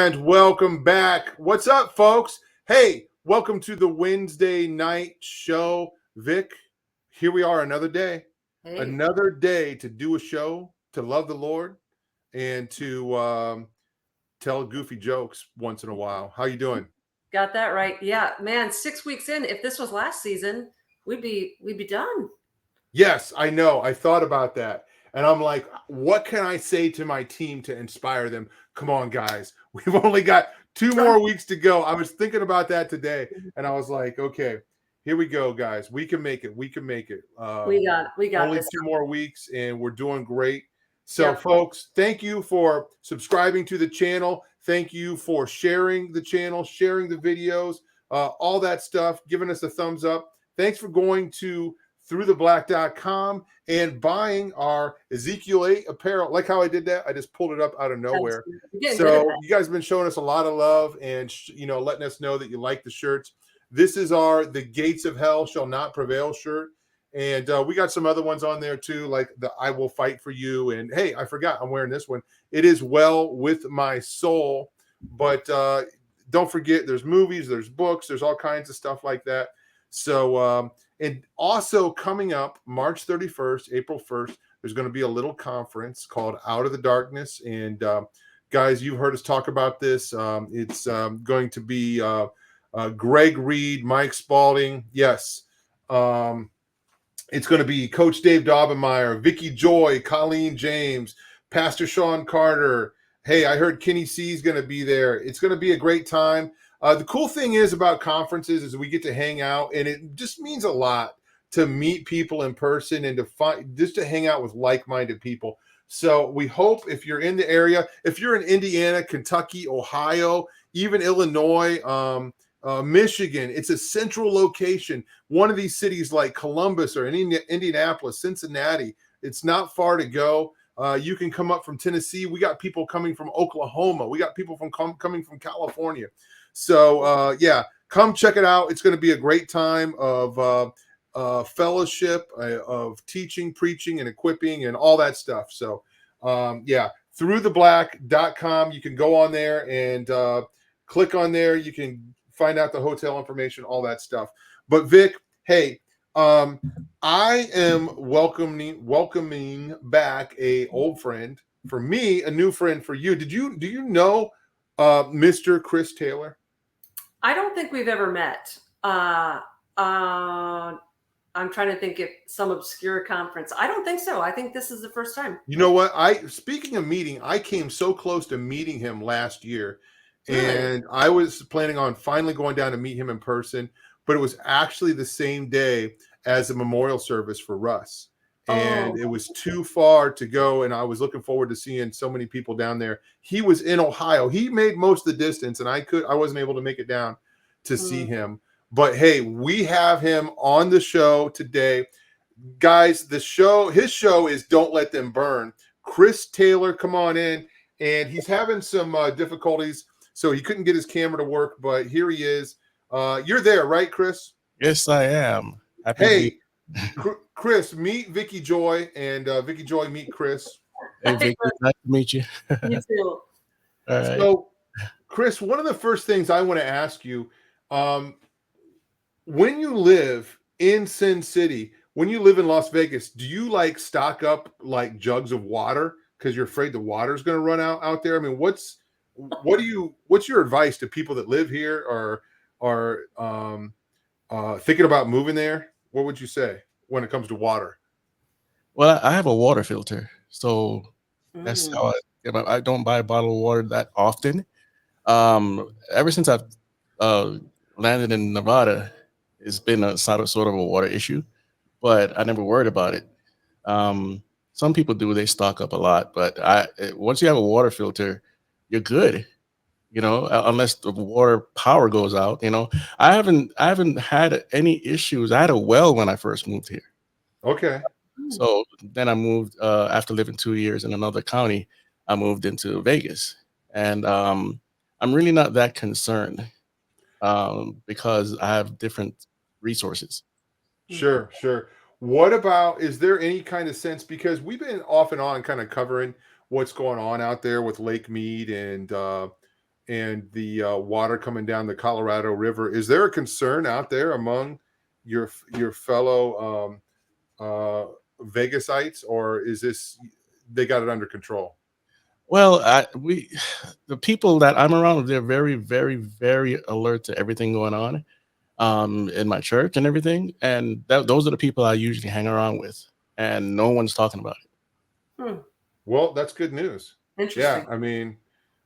And welcome back. What's up, folks? Hey, welcome to the Wednesday night show. Vic, here we are another day. Hey. Another day to do a show, to love the Lord, and to tell goofy jokes once in a while. How you doing? Got that right. Yeah, man, 6 weeks in, if this was last season, we'd be done. Yes, I know. I thought about that. And I'm like, what can I say to my team to inspire them? Come on, guys. We've only got 2 more weeks to go. I was thinking about that today, and I was like, okay, here we go, guys. We can make it. We can make it. We got only this. 2 more weeks, and we're doing great. So, folks, thank you for subscribing to the channel. Thank you for sharing the channel, sharing the videos, all that stuff, giving us a thumbs up. Thanks for going to throughtheblack.com and buying our Ezekiel 8 apparel. Like how I did that? I just pulled it up out of nowhere. So you guys have been showing us a lot of love and, letting us know that you like the shirts. This is our The Gates of Hell Shall Not Prevail shirt. And we got some other ones on there too, like the I Will Fight for You. And hey, I forgot I'm wearing this one. It is Well With My Soul. But don't forget, there's movies, there's books, there's all kinds of stuff like that. So, and also coming up March 31st, April 1st, there's going to be a little conference called Out of the Darkness. And guys, you've heard us talk about this. It's going to be Greg Reed, Mike Spalding. Yes. It's going to be Coach Dave Daubenmire, Vicky Joy, Colleen James, Pastor Sean Carter. Hey, I heard Kenny C is going to be there. It's going to be a great time. The cool thing is about conferences is we get to hang out, and it just means a lot to meet people in person and to hang out with like-minded people. So we hope if you're in the area, if you're in Indiana, Kentucky, Ohio, even Illinois, Michigan, it's a central location. One of these cities like Columbus or Indianapolis, Cincinnati, it's not far to go. You can come up from Tennessee. We got people coming from Oklahoma. We got people coming from California. So, come check it out. It's going to be a great time of fellowship, of teaching, preaching, and equipping, and all that stuff. So, throughtheblack.com. You can go on there and click on there. You can find out the hotel information, all that stuff. But, Vic, hey, I am welcoming back a old friend. For me, a new friend for you. Do you know Mr. Chris Taylor? I don't think we've ever met. I'm trying to think if some obscure conference. I don't think so. I think this is the first time. You know what? Speaking of meeting, I came so close to meeting him last year. Really? And I was planning on finally going down to meet him in person, but it was actually the same day as a memorial service for Russ. And it was too far to go, and I was looking forward to seeing so many people down there. He was in Ohio. He made most of the distance, and I wasn't able to make it down to see him. But hey, we have him on the show today. Guys, his show is Don't Let Them Burn. Chris Taylor, come on in. And he's having some difficulties, so he couldn't get his camera to work, but here he is. You're there, right, Chris? Yes, I am. Hey, Chris, meet Vicky Joy, and Vicky Joy, meet Chris. Hey, Vicky, nice to meet you. You too. All right. So, Chris, one of the first things I want to ask you, when you live in Sin City, when you live in Las Vegas, do you stock up jugs of water because you're afraid the water's going to run out there? I mean, what's your advice to people that live here or are thinking about moving there? What would you say when it comes to water? Well, I have a water filter, so that's how I don't buy bottled water that often. Ever since I've landed in Nevada, it's been a sort of a water issue, but I never worried about it. Some people do; they stock up a lot, but once you have a water filter, you're good. Unless the water power goes out, I haven't had any issues. I had a well when I first moved here. Okay. So then I moved after living 2 years in another county. I moved into Vegas, and I'm really not that concerned because I have different resources. Sure. What about, is there any kind of sense, because we've been off and on kind of covering what's going on out there with Lake Mead and and the water coming down the Colorado River. Is there a concern out there among your fellow Vegasites, or is this they got it under control? Well, the people that I'm around, they're very, very, very alert to everything going on in my church and everything. And those are the people I usually hang around with, and no one's talking about it. Hmm. Well, that's good news. Interesting. Yeah, I mean,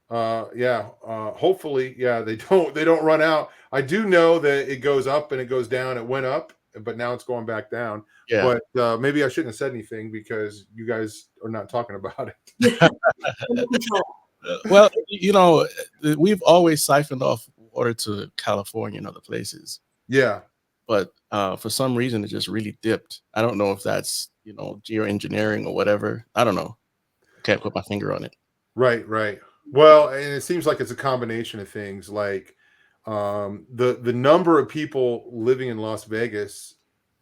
hopefully, yeah, they don't run out. I do know that it goes up and it goes down. It went up, but now it's going back down. Yeah. But maybe I shouldn't have said anything because you guys are not talking about it. Under control. Well, we've always siphoned off water to California and other places, Yeah, but for some reason it just really dipped. I don't know if that's geoengineering or whatever. I don't know. Can't put my finger on it. right, right. Well, and it seems like it's a combination of things. Like the number of people living in Las Vegas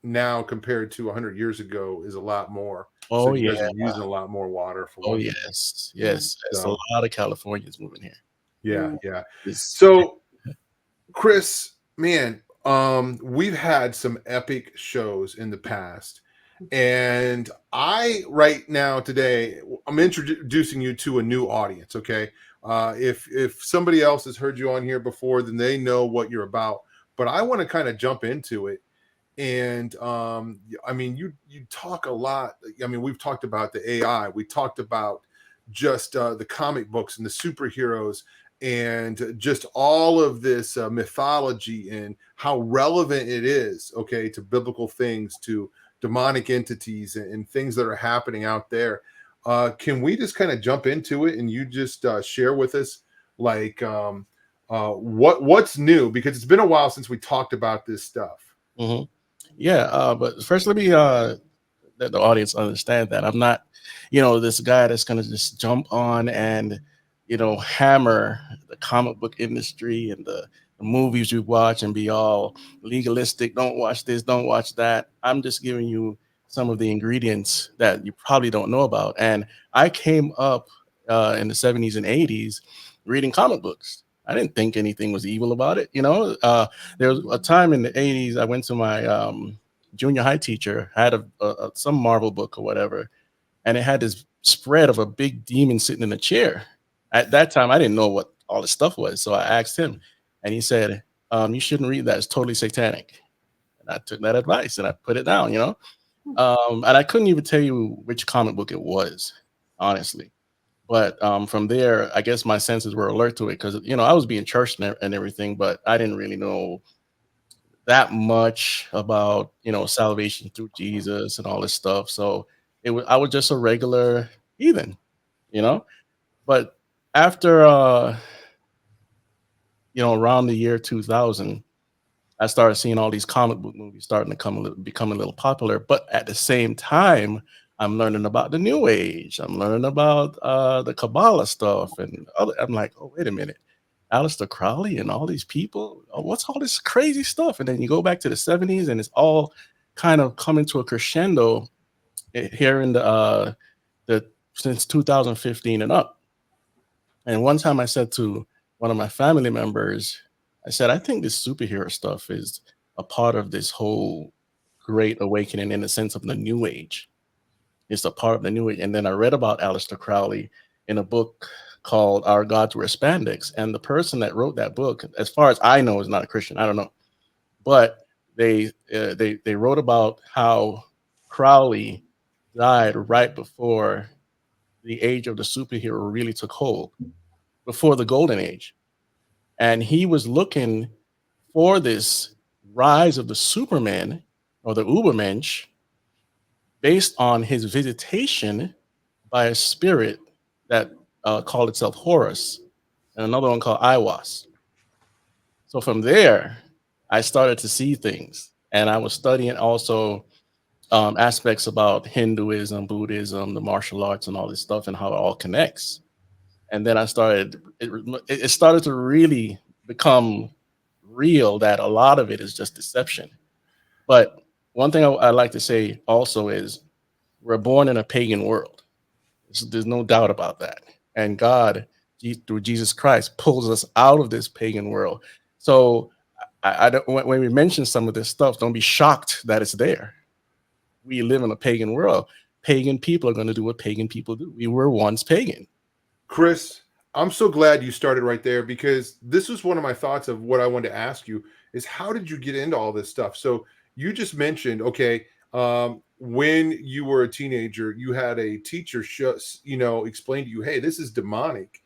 now compared to 100 years ago is a lot more. So Oh you yeah. guys are using a lot more water for Oh one. yes. Yes. It's a So lot of Californians moving here. yeah, yeah. It's So Chris, man, we've had some epic shows in the past. And right now today, I'm introducing you to a new audience. Okay. If somebody else has heard you on here before, then they know what you're about. But I want to kind of jump into it. And I mean, you talk a lot. I mean, we've talked about the AI, we talked about just the comic books and the superheroes and just all of this mythology and how relevant it is, okay, to biblical things, to demonic entities and things that are happening out there. Can we just kind of jump into it and you just share with us like what's new, because it's been a while since we talked about this stuff. Mhm. Yeah, but first let me let the audience understand that I'm not, this guy that's gonna just jump on and, hammer the comic book industry and the movies you watch and be all legalistic. Don't watch this, don't watch that. I'm just giving you some of the ingredients that you probably don't know about. And I came up in the 70s and 80s reading comic books. I didn't think anything was evil about it. There was a time in the 80s I went to my junior high teacher, had some Marvel book or whatever, and it had this spread of a big demon sitting in a chair. At that time, I didn't know what all this stuff was, so I asked him, and he said, "You shouldn't read that. It's totally satanic." And I took that advice and I put it down. And I couldn't even tell you which comic book it was, honestly. But from there, I guess my senses were alert to it because I was being churched and everything, but I didn't really know that much about salvation through Jesus and all this stuff. So I was just a regular heathen, you know. But after around the year 2000, I started seeing all these comic book movies starting to become a little popular. But at the same time, I'm learning about the New Age. I'm learning about the Kabbalah stuff and other. I'm like, oh, wait a minute, Aleister Crowley and all these people. Oh, what's all this crazy stuff? And then you go back to the 70s, and it's all kind of coming to a crescendo here in the since 2015 and up. And one time I said to one of my family members, I said, I think this superhero stuff is a part of this whole great awakening in the sense of the new age. It's a part of the new age. And then I read about Aleister Crowley in a book called Our Gods Wear Spandex. And the person that wrote that book, as far as I know, is not a Christian. I don't know. But they wrote about how Crowley died right before the age of the superhero really took hold, before the golden age. And he was looking for this rise of the Superman or the Ubermensch based on his visitation by a spirit that called itself Horus, and another one called Iwas. So from there, I started to see things, and I was studying also aspects about Hinduism, Buddhism, the martial arts, and all this stuff, and how it all connects. And then I started. It started to really become real that a lot of it is just deception. But one thing I like to say also is we're born in a pagan world. There's no doubt about that. And God through Jesus Christ pulls us out of this pagan world. So I don't, when we mention some of this stuff, don't be shocked that it's there. We live in a pagan world. Pagan people are going to do what pagan people do. We were once pagan. Chris, I'm so glad you started right there, because this was one of my thoughts of what I wanted to ask you is, how did you get into all this stuff? So you just mentioned, okay, when you were a teenager, you had a teacher explain to you, hey, this is demonic.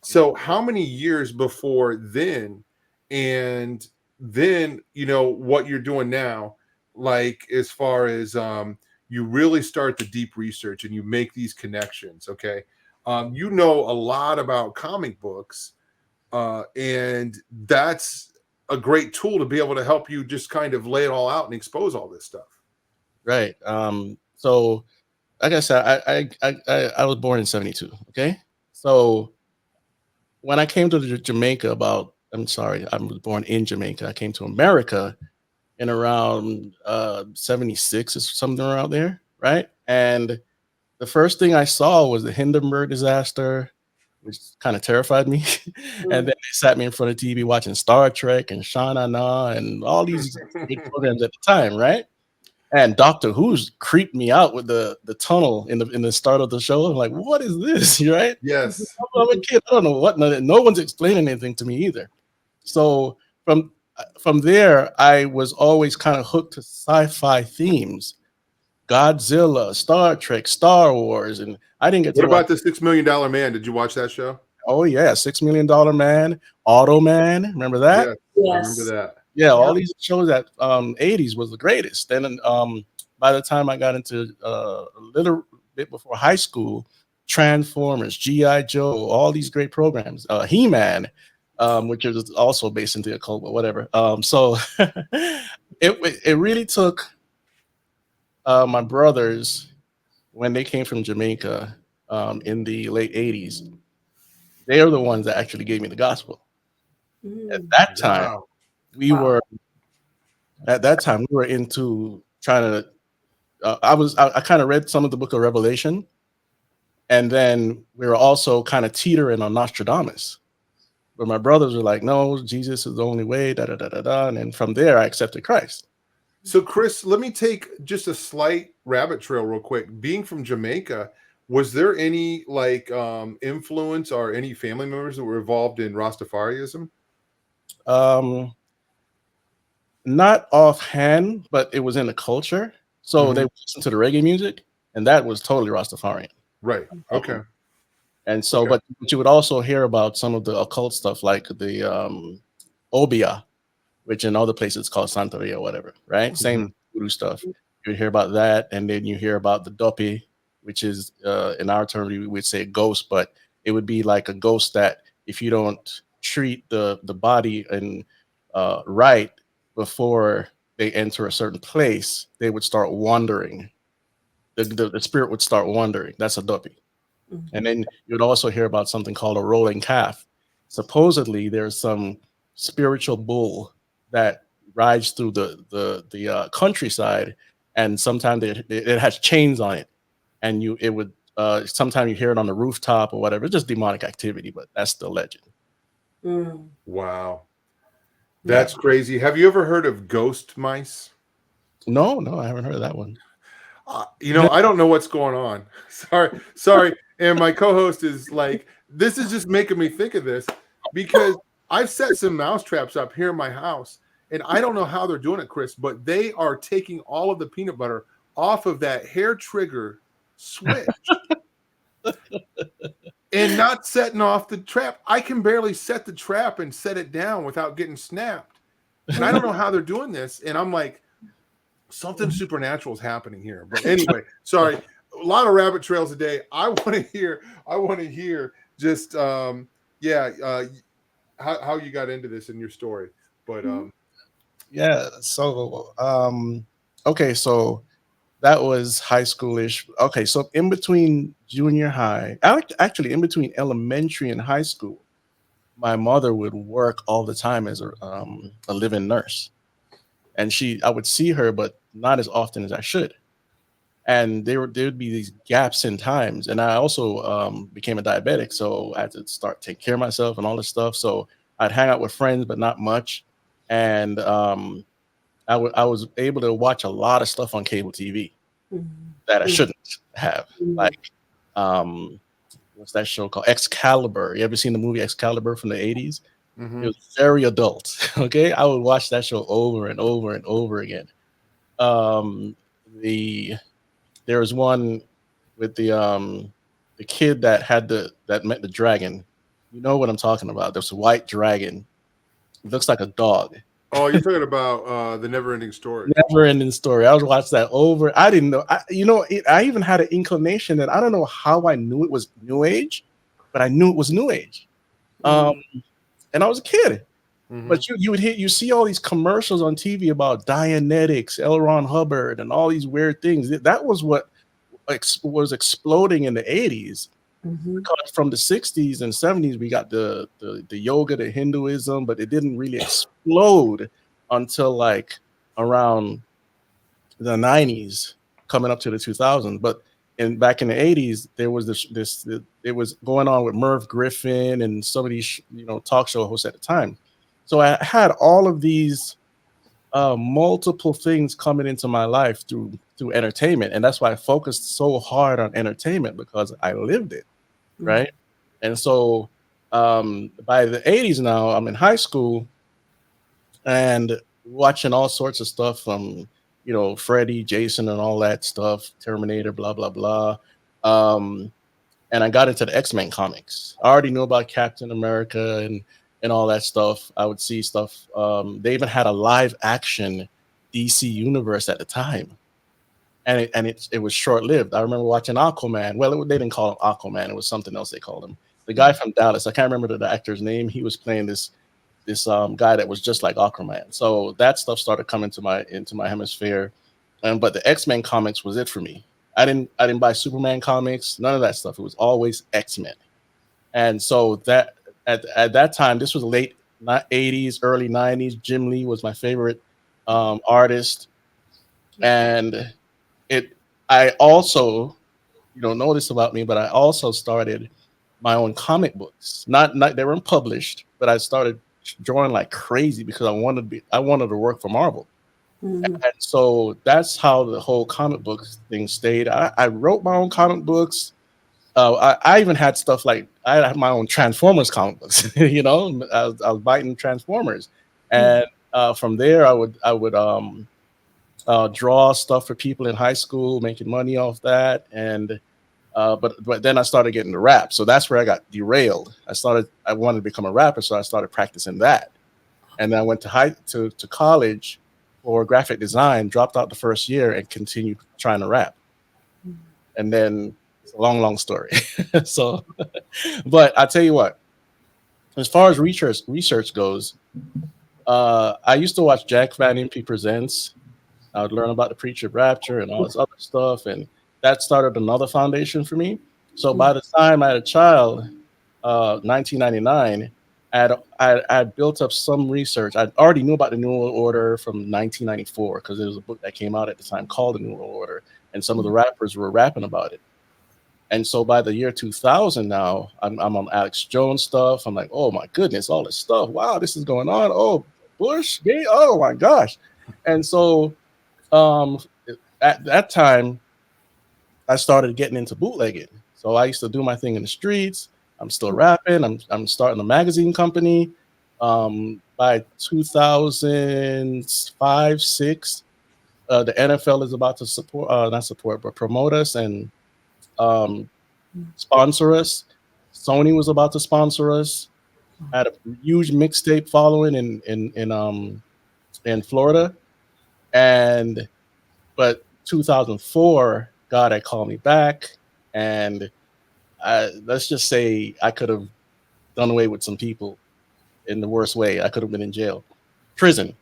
So how many years before then, and then, what you're doing now, like as far as you really start the deep research and you make these connections, okay? You know a lot about comic books, and that's a great tool to be able to help you just kind of lay it all out and expose all this stuff. Right. So like I said, I was born in 72. Okay. So when I came to Jamaica I was born in Jamaica. I came to America in around 76 or something around there. Right. And the first thing I saw was the Hindenburg disaster, which kind of terrified me. And then they sat me in front of TV watching Star Trek and Shana Na and all these big programs at the time, right? And Doctor Who's creeped me out with the tunnel in the start of the show. I'm like, what is this? Right? Yes. I'm a kid. I don't know what. No one's explaining anything to me either. So from there, I was always kind of hooked to sci-fi themes. Godzilla, Star Trek, Star Wars, and I didn't get What to watch. about the $6 Million Man? Did you watch that show? Oh yeah, $6 Million Man, Automan. Remember that? Yeah, I remember Yes. that. Yeah, Yep. all these shows that 80s was the greatest. Then by the time I got into a little bit before high school, Transformers, G.I. Joe, all these great programs, He-Man, which is also based in the occult, but whatever. So it really took my brothers, when they came from Jamaica in the late 80s. They are the ones that actually gave me the gospel. At that time, Wow. we were into trying to I kind of read some of the book of Revelation, and then we were also kind of teetering on Nostradamus, but my brothers were like, no, Jesus is the only way, da da da da da. And then from there I accepted Christ. So, Chris, let me take just a slight rabbit trail real quick. Being from Jamaica, was there any influence or any family members that were involved in Rastafarianism? Not offhand, but it was in the culture. So they would listen to the reggae music, and that was totally Rastafarian. Right. Okay. And so, Okay. but you would also hear about some of the occult stuff, like the Obia, which in other places it's called Santeria or whatever, right? Same voodoo stuff. You hear about that, and then you hear about the Duppy, which is in our term we would say ghost, but it would be like a ghost that if you don't treat the body and right before they enter a certain place, they would start wandering. The spirit would start wandering. That's a Duppy. And then you'd also hear about something called a rolling calf. Supposedly, there's some spiritual bull that rides through the countryside, and sometimes it has chains on it, and it would sometimes you hear it on the rooftop or whatever. It's just demonic activity, but that's the legend. Wow, that's crazy. Have you ever heard of ghost mice? No, I haven't heard of that one. I don't know what's going on. Sorry. And my co-host is like, this is just making me think of this, because I've set some mouse traps up here in my house, and I don't know how they're doing it, Chris, but they are taking all of the peanut butter off of that hair trigger switch and not setting off the trap. I can barely set the trap and set it down without getting snapped. And I don't know how they're doing this. And I'm like, something supernatural is happening here. But anyway, sorry, a lot of rabbit trails today. I want to hear just how you got into this in your story. But yeah, so okay, so that was high schoolish. Okay, so in between junior high, actually in between elementary and high school, my mother would work all the time as a live-in nurse, and I would see her, but not as often as I should. and there would be these gaps in times. And I also became a diabetic, so I had to start taking care of myself and all this stuff. So I'd hang out with friends, but not much. And I was able to watch a lot of stuff on cable TV that I shouldn't have. Like, what's that show called? Excalibur. You ever seen the movie Excalibur from the 80s? It was very adult. Okay. I would watch that show over and over and over again. There was one with the kid that met the dragon. You know what I'm talking about. There's a white dragon. It looks like a dog. Oh, you're talking about the Never-Ending Story. Never-Ending Story. I was watching that over. I didn't know. I even had an inclination that I don't know how I knew it was New Age, but I knew it was New Age. And I was a kid. But you see all these commercials on TV about Dianetics, L. Ron Hubbard, and all these weird things. That was what was exploding in the 80s. Because from the 60s and 70s, we got the yoga, the Hinduism, but it didn't really explode until like around the 90s, coming up to the 2000s. But back in the 80s, there was it was going on with Merv Griffin and some of these talk show hosts at the time. So I had all of these multiple things coming into my life through entertainment, and that's why I focused so hard on entertainment, because I lived it, right? And so by the 80s now, I'm in high school and watching all sorts of stuff from Freddy, Jason, and all that stuff, Terminator, blah blah blah. And I got into the X-Men comics. I already knew about Captain America and all that stuff. I would see stuff. They even had a live action DC universe at the time, and it was short lived. I remember watching Aquaman. Well, they didn't call him Aquaman; it was something else they called him. The guy from Dallas. I can't remember the actor's name. He was playing this guy that was just like Aquaman. So that stuff started coming into my hemisphere, but the X-Men comics was it for me. I didn't buy Superman comics, none of that stuff. It was always X-Men, and so that. At that time, this was late 80s, early 90s. Jim Lee was my favorite artist. And I also, you don't know this about me, but I also started my own comic books. Not they weren't published, but I started drawing like crazy because I wanted to work for Marvel. And so that's how the whole comic book thing stayed. I wrote my own comic books. I even had stuff like I had my own Transformers comic books. I was biting Transformers, and from there I would draw stuff for people in high school, making money off that. And but then I started getting the rap, so that's where I got derailed. I wanted to become a rapper, so I started practicing that, and then I went to college for graphic design, dropped out the first year, and continued trying to rap, and then. It's a long story. So, but I tell you what, as far as research goes, I used to watch Jack Van Impe Presents. I would learn about the Preacher Rapture and all this other stuff, and that started another foundation for me. So by the time I had a child, 1999, I built up some research. I already knew about the New World Order from 1994 because there was a book that came out at the time called The New World Order, and some of the rappers were rapping about it. And so by the year 2000 now, I'm on Alex Jones stuff. I'm like, oh my goodness, all this stuff. Wow, this is going on. Oh, Bush, gay. Oh my gosh. And so at that time, I started getting into bootlegging. So I used to do my thing in the streets. I'm still rapping. I'm starting a magazine company. By 2005, 6, the NFL is about to promote us and sponsor us. Sony was about to sponsor us. I had a huge mixtape following in Florida, but 2004, God had called me back, and let's just say I could have done away with some people in the worst way. I could have been in jail, prison,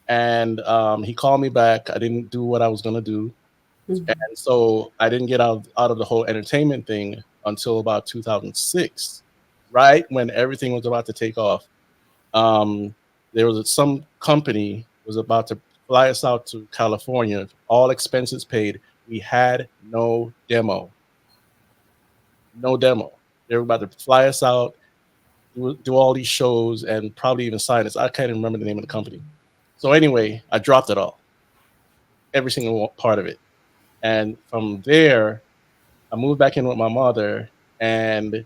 and he called me back. I didn't do what I was gonna do. And so I didn't get out of the whole entertainment thing until about 2006, right when everything was about to take off. There was some company was about to fly us out to California, all expenses paid. we had no demo. No demo. They were about to fly us out, do all these shows, and probably even sign us. I can't even remember the name of the company. So anyway, I dropped it all, every single part of it. And from there, I moved back in with my mother and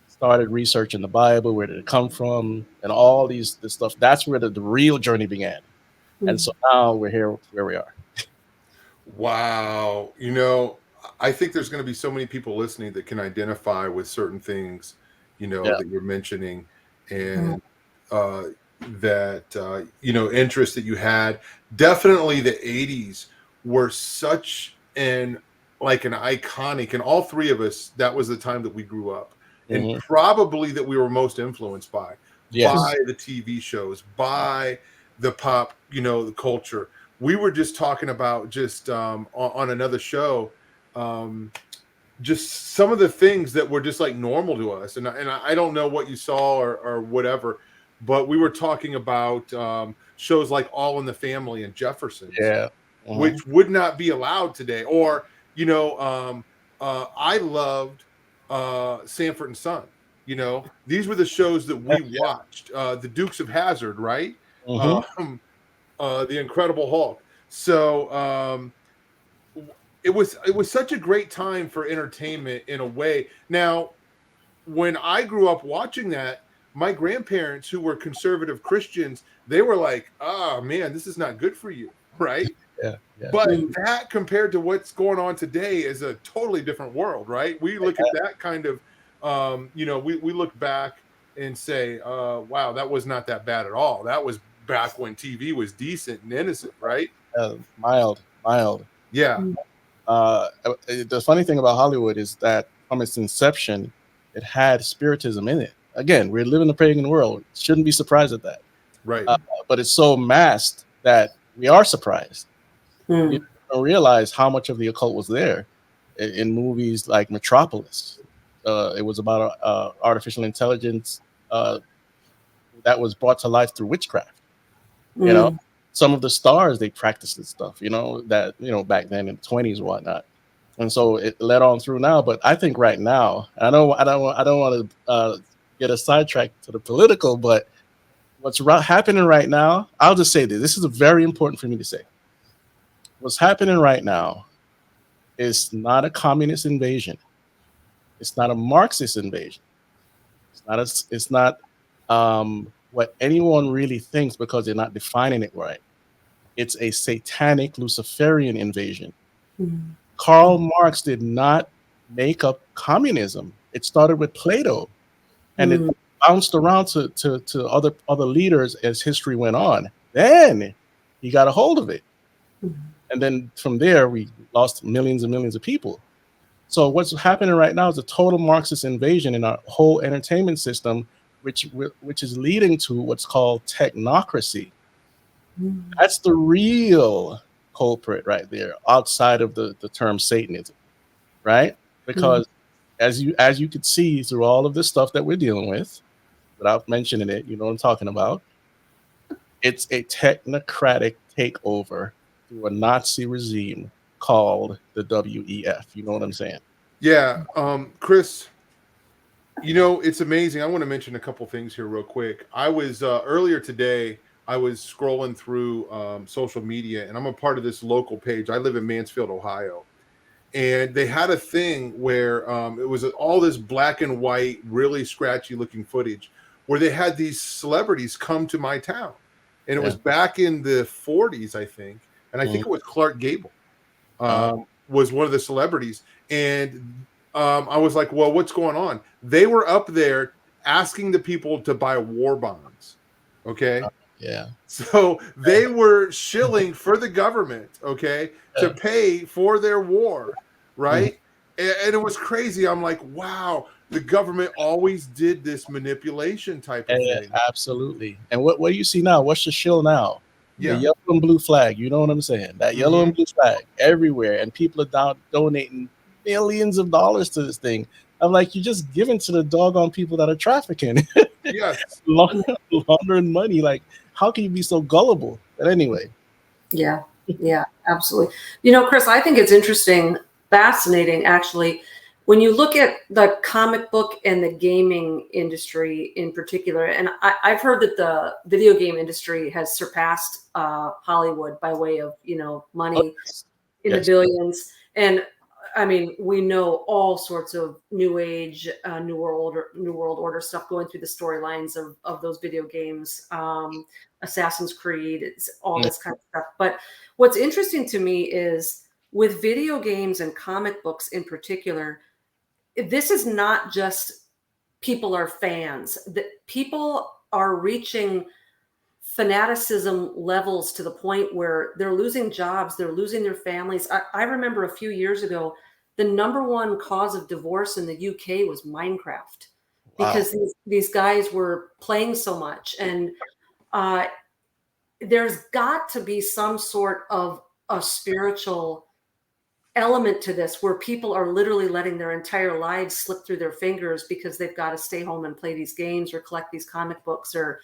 started researching the Bible, where did it come from, and all this stuff. That's where the real journey began. And so now we're here where we are. Wow. I think there's going to be so many people listening that can identify with certain things, that you're mentioning, and that, interest that you had. Definitely the 80s were such an iconic, and all three of us, that was the time that we grew up, and probably that we were most influenced by the TV shows, by the pop, the culture. We were just talking about just on another show, just some of the things that were just like normal to us. And I don't know what you saw or whatever, but we were talking about shows like All in the Family and Jeffersons, which would not be allowed today. Or, I loved Sanford and Son. These were the shows that we watched. The Dukes of Hazzard, right? The Incredible Hulk. So it was such a great time for entertainment in a way. Now, when I grew up watching that, my grandparents, who were conservative Christians, they were like, "Ah, man, this is not good for you," right? Yeah. But that compared to what's going on today is a totally different world, right? We look at that kind of, we look back and say, wow, that was not that bad at all. That was back when TV was decent and innocent, right? Mild. Yeah. The funny thing about Hollywood is that from its inception, it had spiritism in it. Again, we live in a pagan world. Shouldn't be surprised at that. Right. But it's so masked that we are surprised. You don't realize how much of the occult was there in movies like Metropolis. It was about artificial intelligence that was brought to life through witchcraft. Some of the stars, they practiced this stuff, that back then in the 20s and whatnot. And so it led on through now. But I think right now, I don't want to get a sidetrack to the political, but what's happening right now, I'll just say this. This is very important for me to say. What's happening right now is not a communist invasion. It's not a Marxist invasion. It's not what anyone really thinks, because they're not defining it right. It's a satanic Luciferian invasion. Karl Marx did not make up communism. It started with Plato, and it bounced around to other leaders as history went on. Then he got a hold of it. And then from there, we lost millions and millions of people. So what's happening right now is a total Marxist invasion in our whole entertainment system, which is leading to what's called technocracy. That's the real culprit right there, outside of the term Satanism, right? Because as you could see through all of this stuff that we're dealing with, without mentioning it, you know what I'm talking about, it's a technocratic takeover through a Nazi regime called the WEF. You know what I'm saying? Yeah. Chris, it's amazing. I want to mention a couple things here real quick. I was earlier today, I was scrolling through social media, and I'm a part of this local page. I live in Mansfield, Ohio. And they had a thing where it was all this black and white, really scratchy looking footage where they had these celebrities come to my town. And it was back in the 40s, I think. And I think it was Clark Gable was one of the celebrities. And I was like, well, what's going on? They were up there asking the people to buy war bonds. Okay. Yeah. So they were shilling for the government, to pay for their war, right? And it was crazy. I'm like, wow, the government always did this manipulation type of thing. Absolutely. And what do you see now? What's the shill now? Yeah. The yellow and blue flag. You know what I'm saying? That yellow and blue flag everywhere. And people are donating millions of dollars to this thing. I'm like, you're just giving to the doggone people that are trafficking. Yes. Laundering money. Like, how can you be so gullible? But anyway. Yeah. Yeah, absolutely. You know, Chris, I think it's interesting, fascinating, actually, when you look at the comic book and the gaming industry in particular. And I've heard that the video game industry has surpassed Hollywood by way of, you know, Oh, money yes. in the Yes. billions. And I mean, we know all sorts of new age, new world order stuff going through the storylines of those video games, Assassin's Creed, it's all Mm. this kind of stuff. But what's interesting to me is with video games and comic books in particular, this is not just people are fans, that people are reaching fanaticism levels to the point where they're losing jobs, they're losing their families. I remember a few years ago, the number one cause of divorce in the UK was Minecraft, Wow. because these guys were playing so much. And uh, there's got to be some sort of a spiritual element to this where people are literally letting their entire lives slip through their fingers because they've got to stay home and play these games or collect these comic books. Or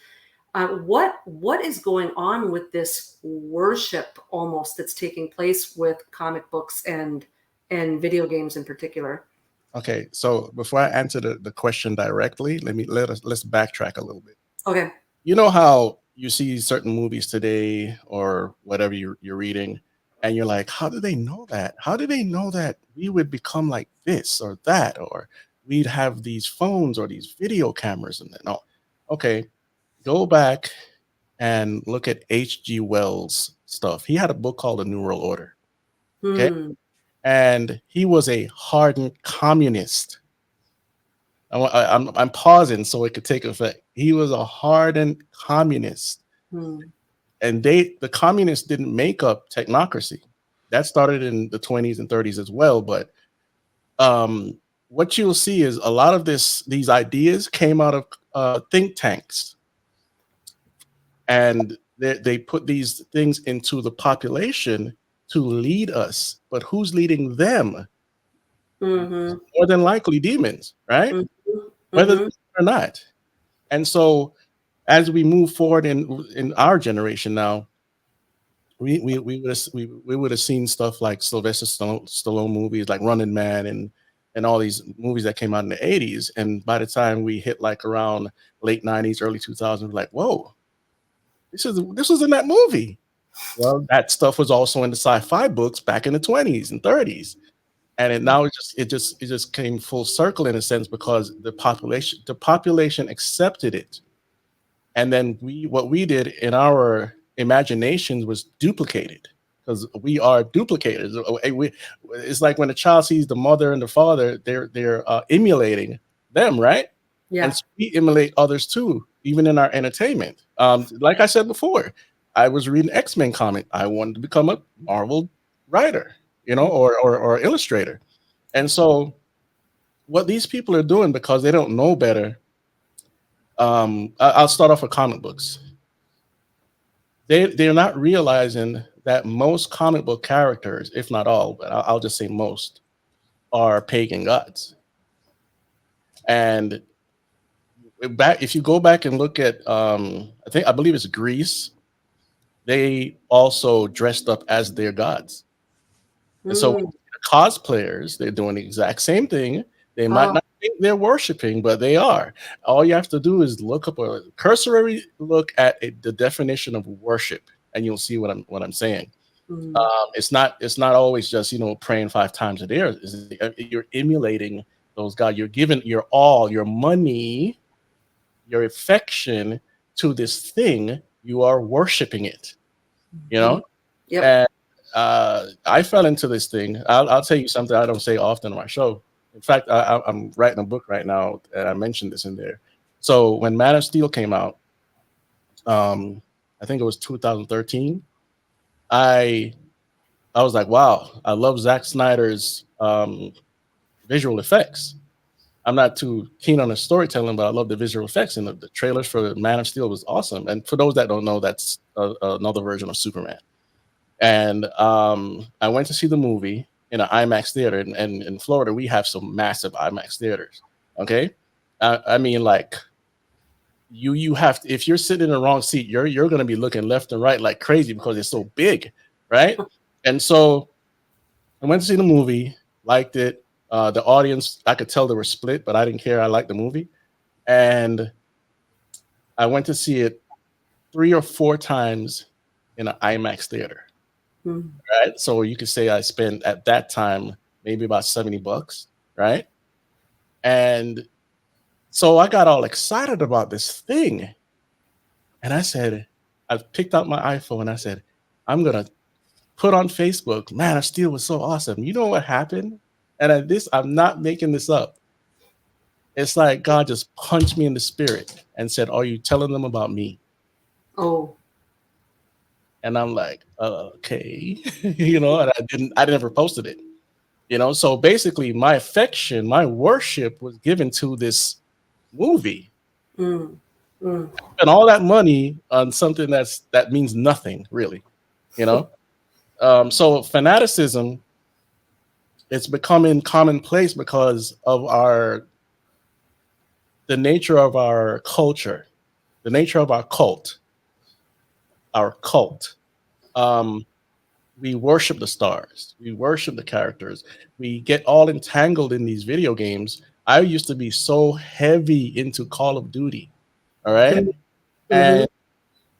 what is going on with this worship almost that's taking place with comic books and video games in particular? Okay, so before I answer the question directly, let's backtrack a little bit. Okay. You know how you see certain movies today or whatever you're reading, and you're like, how do they know that? How do they know that we would become like this or that, or we'd have these phones or these video cameras and then no. Okay, go back and look at H.G. Wells' stuff. He had a book called The New World Order. Okay. Hmm. And he was a hardened communist. I'm pausing so it could take effect. He was a hardened communist, Hmm. and the communists didn't make up technocracy. That started in the 20s and 30s as well. But what you'll see is a lot of these ideas came out of think tanks, and they put these things into the population to lead us. But who's leading them? Hmm. More than likely demons, right? Hmm. Whether Hmm. or not. And so as we move forward in our generation now, we would have seen stuff like Sylvester Stallone movies like Running Man and all these movies that came out in the 80s. And by the time we hit like around late 90s, early 2000s, we're like, whoa, this was in that movie. Well, that stuff was also in the sci-fi books back in the 20s and 30s. And now it just came full circle in a sense because the population accepted it. And then what we did in our imaginations was duplicated, because we are duplicators. It's like when a child sees the mother and the father, they're emulating them, right? Yeah. And so we emulate others too, even in our entertainment. Like I said before, I was reading X-Men comic. I wanted to become a Marvel writer, or illustrator. And so what these people are doing, because they don't know better, I'll start off with comic books. They're not realizing that most comic book characters, if not all, but I'll just say most, are pagan gods. And if you go back and look at, I believe it's Greece, they also dressed up as their gods. And so Mm. cosplayers, they're doing the exact same thing. They might Oh. not think they're worshiping, but they are. All you have to do is look up a cursory look at the definition of worship, and you'll see what I'm saying. Mm. It's not always just praying 5 times a day. You're emulating those gods. You're giving your all, your money, your affection to this thing. You are worshiping it. You Mhm. know. Yep. And I fell into this thing. I'll tell you something I don't say often on my show. In fact, I'm writing a book right now, and I mentioned this in there. So when Man of Steel came out, I think it was 2013. I was like, wow, I love Zack Snyder's visual effects. I'm not too keen on the storytelling, but I love the visual effects, and the trailers for Man of Steel was awesome. And for those that don't know, that's another version of Superman. And I went to see the movie in an IMAX theater. And in Florida, we have some massive IMAX theaters. Okay, I mean, like you have to, if you're sitting in the wrong seat, you're going to be looking left and right like crazy because it's so big. right? And so I went to see the movie, liked it. The audience, I could tell they were split, but I didn't care. I liked the movie. And I went to see it 3 or 4 times in an IMAX theater, Mm. right? So you could say I spent at that time maybe about $70, right? And so I got all excited about this thing. And I said, I picked out my iPhone and I said, I'm going to put on Facebook, Man of Steel was so awesome. You know what happened? And I'm not making this up. It's like God just punched me in the spirit and said, Are you telling them about me? Oh. And I'm like, okay, and I never posted it, So basically, my affection, my worship was given to this movie, Mm. Mm. and all that money on something that means nothing, really, So fanaticism, it's becoming commonplace because of the nature of our culture, the nature of our cult. We worship the stars. We worship the characters. We get all entangled in these video games. I used to be so heavy into Call of Duty. All right. Mm-hmm. And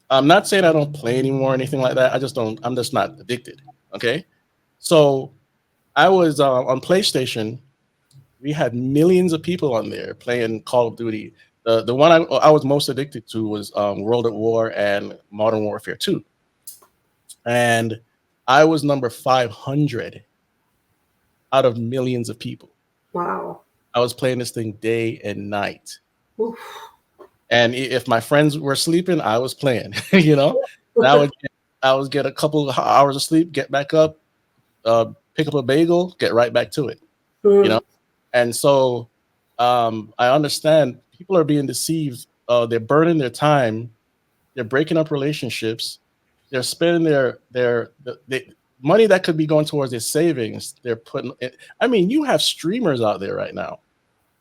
I'm not saying I don't play anymore or anything like that. I'm just not addicted. Okay. So I was on PlayStation. We had millions of people on there playing Call of Duty. The one I was most addicted to was World at War and Modern Warfare 2. And I was number 500 out of millions of people. Wow. I was playing this thing day and night. Oof. And if my friends were sleeping, I was playing, And I would get a couple of hours of sleep, get back up, pick up a bagel, get right back to it, Mm. And so I understand people are being deceived. They're burning their time. They're breaking up relationships. They're spending their money that could be going towards their savings. They're putting it. I mean, you have streamers out there right now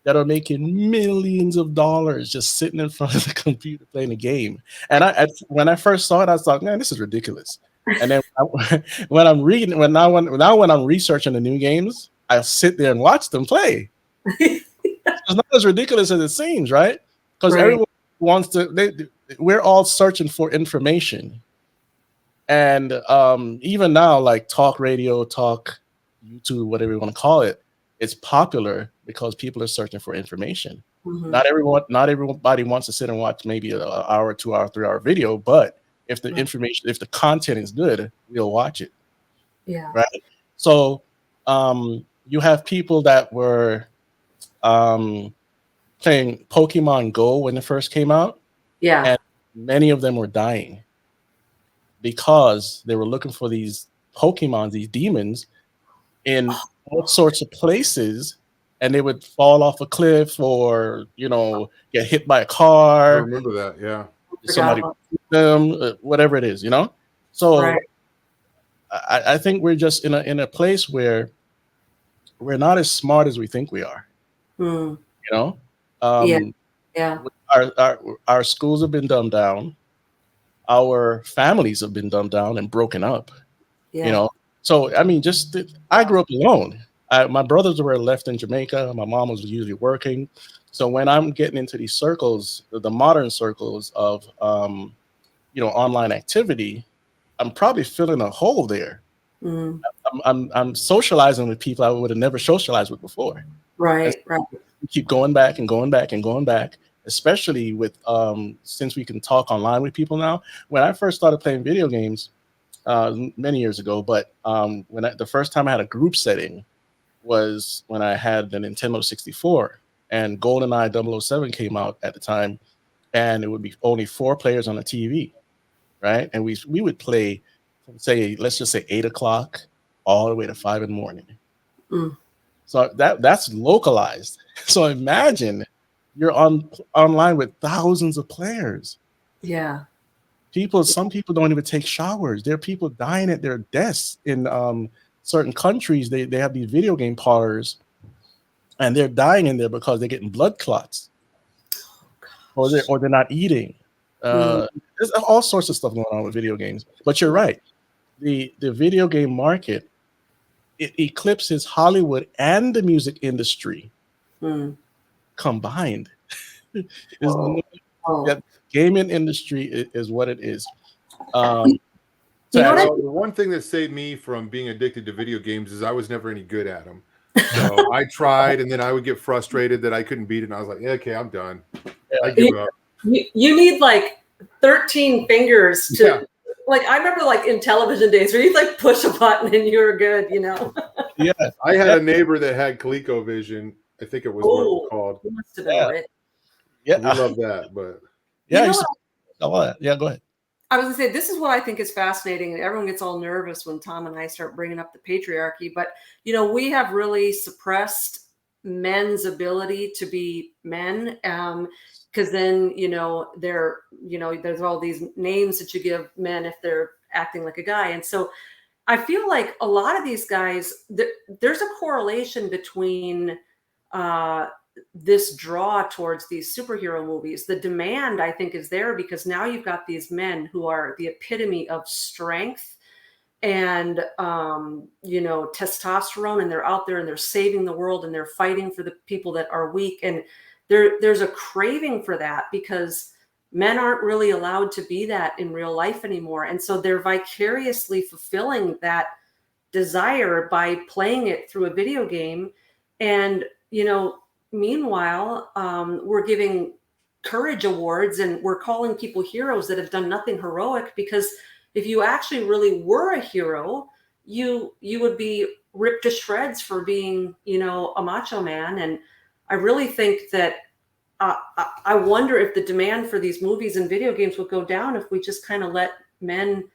that are making millions of dollars just sitting in front of the computer playing a game. And when I first saw it, I was like, man, this is ridiculous. And then when I'm researching the new games, I'll sit there and watch them play. It's not as ridiculous as it seems, right? Because everyone wants to. We're all searching for information. And even now, like talk radio, talk YouTube, whatever you want to call it, it's popular because people are searching for information. Mm-hmm. Not everybody wants to sit and watch maybe an hour, 2 hour, 3 hour video, but if the information, if the content is good, we'll watch it. Yeah. Right. So you have people that were playing Pokemon Go when it first came out. Yeah. And many of them were dying because they were looking for these Pokemon, these demons, in all sorts of places, and they would fall off a cliff or get hit by a car. I remember that, yeah. Somebody them, whatever it is, So I think we're just in a place where we're not as smart as we think we are. Mm. Yeah. Our schools have been dumbed down. Our families have been dumbed down and broken up. Yeah. So I mean, I grew up alone. My brothers were left in Jamaica. My mom was usually working. So when I'm getting into these circles, the modern circles of online activity, I'm probably filling a hole there. Mm. I'm socializing with people I would have never socialized with before. Right. We keep going back and going back and going back, especially with since we can talk online with people now. When I first started playing video games many years ago, but the first time I had a group setting was when I had the Nintendo 64 and GoldenEye 007 came out at the time, and it would be only 4 players on a TV, right? And we would play from let's just say 8 o'clock all the way to 5 in the morning. Mm. So that's localized. So imagine you're online with thousands of players. Yeah. Some people don't even take showers. There are people dying at their desks in certain countries. They have these video game parlors, and they're dying in there because they're getting blood clots, or they're not eating. There's all sorts of stuff going on with video games. But you're right. the video game market, it eclipses Hollywood and the music industry combined. Is that gaming industry is what it is. You know So the one thing that saved me from being addicted to video games is I was never any good at them. So I tried, and then I would get frustrated that I couldn't beat it, and I was like, yeah, okay, I'm done. I give up. You need like 13 fingers to like. I remember like in television days where you like push a button and you were good, you know. Yeah, I had a neighbor that had ColecoVision. I think it was what it was called. You must have been rich. Yeah, we love that, but yeah, yeah, go ahead. I was gonna say, this is what I think is fascinating, and everyone gets all nervous when Tom and I start bringing up the patriarchy. But you know, we have really suppressed men's ability to be men, because then there's all these names that you give men if they're acting like a guy, and so I feel like a lot of these guys, there's a correlation between this draw towards these superhero movies. The demand, I think, is there because now you've got these men who are the epitome of strength and testosterone, and they're out there and they're saving the world and they're fighting for the people that are weak. And there's a craving for that because men aren't really allowed to be that in real life anymore. And so they're vicariously fulfilling that desire by playing it through a video game. And meanwhile, we're giving courage awards and we're calling people heroes that have done nothing heroic, because if you actually really were a hero, you would be ripped to shreds for being, a macho man. And I really think that I wonder if the demand for these movies and video games would go down if we just kind of let men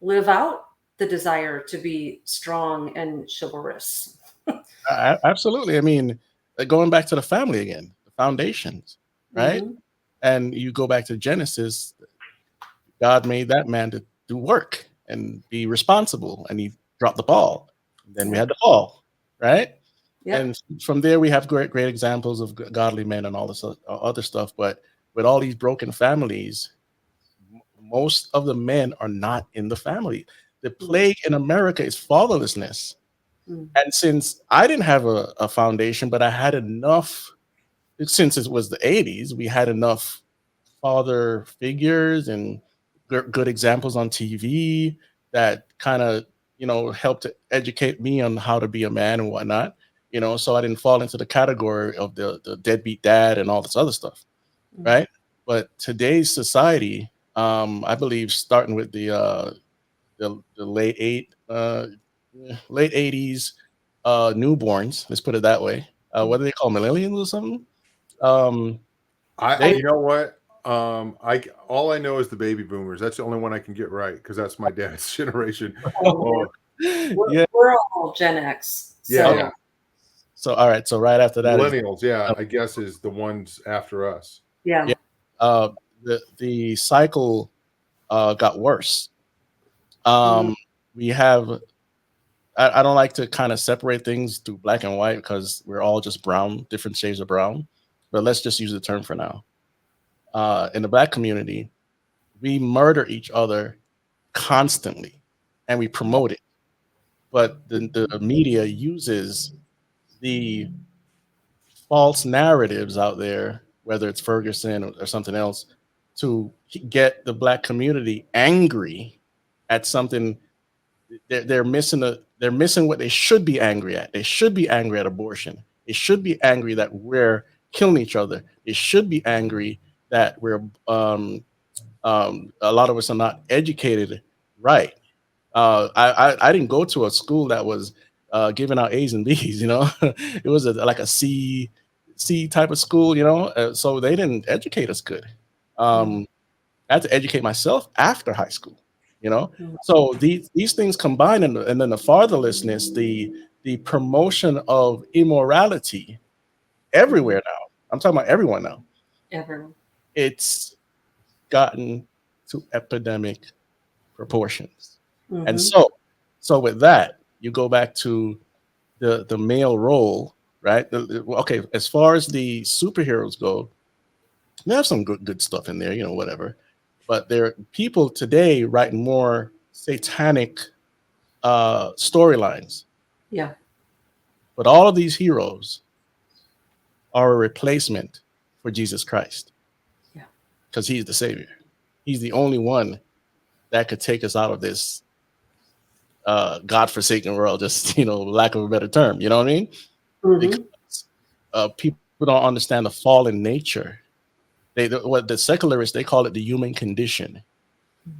live out the desire to be strong and chivalrous. Absolutely. I mean, going back to the family again, the foundations, right? Mm-hmm. And you go back to Genesis, God made that man to do work and be responsible, and he dropped the ball. Then we had the fall, right? Yep. And from there, we have great examples of godly men and all this other stuff. But with all these broken families, most of the men are not in the family. The plague in America is fatherlessness. And since I didn't have a foundation, but I had enough, since it was the 80s, we had enough father figures and good examples on TV that kind of, helped to educate me on how to be a man and whatnot, so I didn't fall into the category of the deadbeat dad and all this other stuff, right? But today's society, I believe, starting with the late 80s newborns, let's put it that way. What do they call millennials or something? You know what? All I know is the baby boomers. That's the only one I can get right because that's my dad's generation. We're all Gen X. So. Yeah. Okay. So all right. So right after that, millennials. I guess is the ones after us. Yeah. The cycle got worse. We have. I don't like to kind of separate things to black and white because we're all just brown, different shades of brown. But let's just use the term for now. In the black community, we murder each other constantly and we promote it. But the media uses the false narratives out there, whether it's Ferguson or something else, to get the black community angry at something. They're missing what they should be angry at. They should be angry at abortion. They should be angry that we're killing each other. They should be angry that we're a lot of us are not educated right. I didn't go to a school that was giving out A's and B's. It was like a C type of school. So they didn't educate us good. I had to educate myself after high school. So these things combined, and then the fatherlessness, the promotion of immorality everywhere now. I'm talking about everyone now. Everyone. It's gotten to epidemic proportions. And so with that, you go back to the male role, right? Okay, as far as the superheroes go, they have some good stuff in there, whatever. But there are people today writing more satanic storylines. Yeah. But all of these heroes are a replacement for Jesus Christ. Yeah. Because he's the savior. He's the only one that could take us out of this godforsaken world, just, lack of a better term. You know what I mean? Mm-hmm. Because people don't understand the fallen nature. What the secularists, they call it the human condition.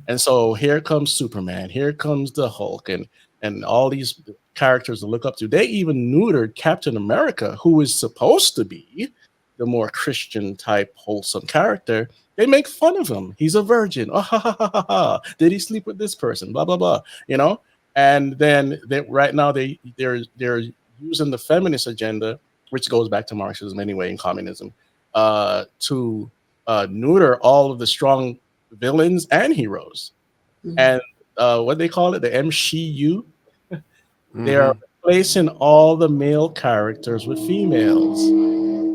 And so here comes Superman, here comes the Hulk, and all these characters to look up to. They even neutered Captain America, who is supposed to be the more Christian type, wholesome character. They make fun of him. He's a virgin. Oh, ha, ha, ha, ha, ha. Did he sleep with this person? Blah blah blah. And then right now they're using the feminist agenda, which goes back to Marxism anyway, and communism, to neuter all of the strong villains and heroes. Mm-hmm. And what they call it, the MCU, they Mm-hmm. are replacing all the male characters with females.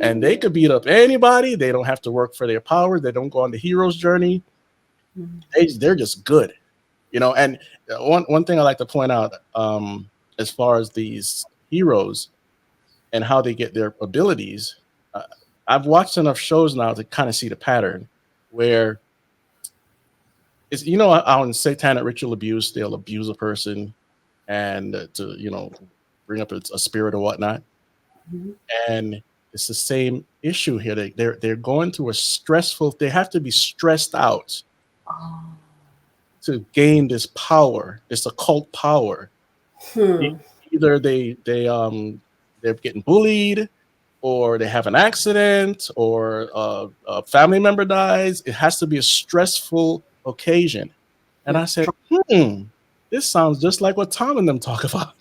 And they could beat up anybody. They don't have to work for their power. They don't go on the hero's journey. Mm-hmm. They're just good. And one thing I like to point out, as far as these heroes and how they get their abilities, I've watched enough shows now to kind of see the pattern where it's, how in satanic ritual abuse, they'll abuse a person and to bring up a spirit or whatnot. Mm-hmm. And it's the same issue here. They're going through they have to be stressed out to gain this power, this occult power. Either they're getting bullied, or they have an accident, or a family member dies. It has to be a stressful occasion. And I said, this sounds just like what Tom and them talk about.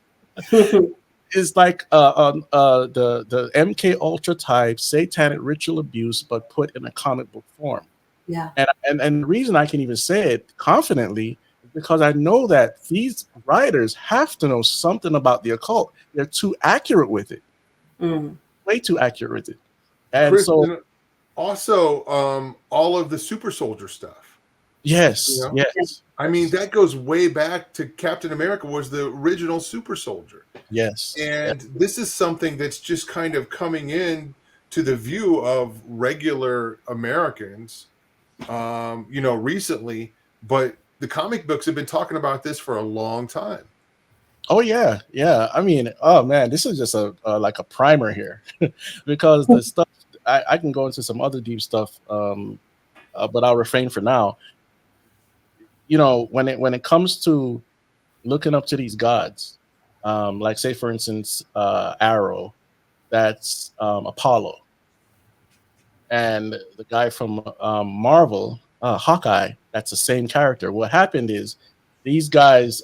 It's like the MK Ultra type satanic ritual abuse, but put in a comic book form. Yeah. And the reason I can even say it confidently is because I know that these writers have to know something about the occult. They're too accurate with it. Way too accurate with it. And Chris, so also all of the super soldier stuff. Yes. I mean, that goes way back to Captain America was the original super soldier. Yes. And this is something that's just kind of coming in to the view of regular Americans, recently. But the comic books have been talking about this for a long time. Oh yeah. I mean, oh man, this is just like a primer here, because the stuff I can go into some other deep stuff, but I'll refrain for now. When it comes to looking up to these gods, like say for instance, Arrow, that's Apollo, and the guy from Marvel, Hawkeye, that's the same character. What happened is these guys,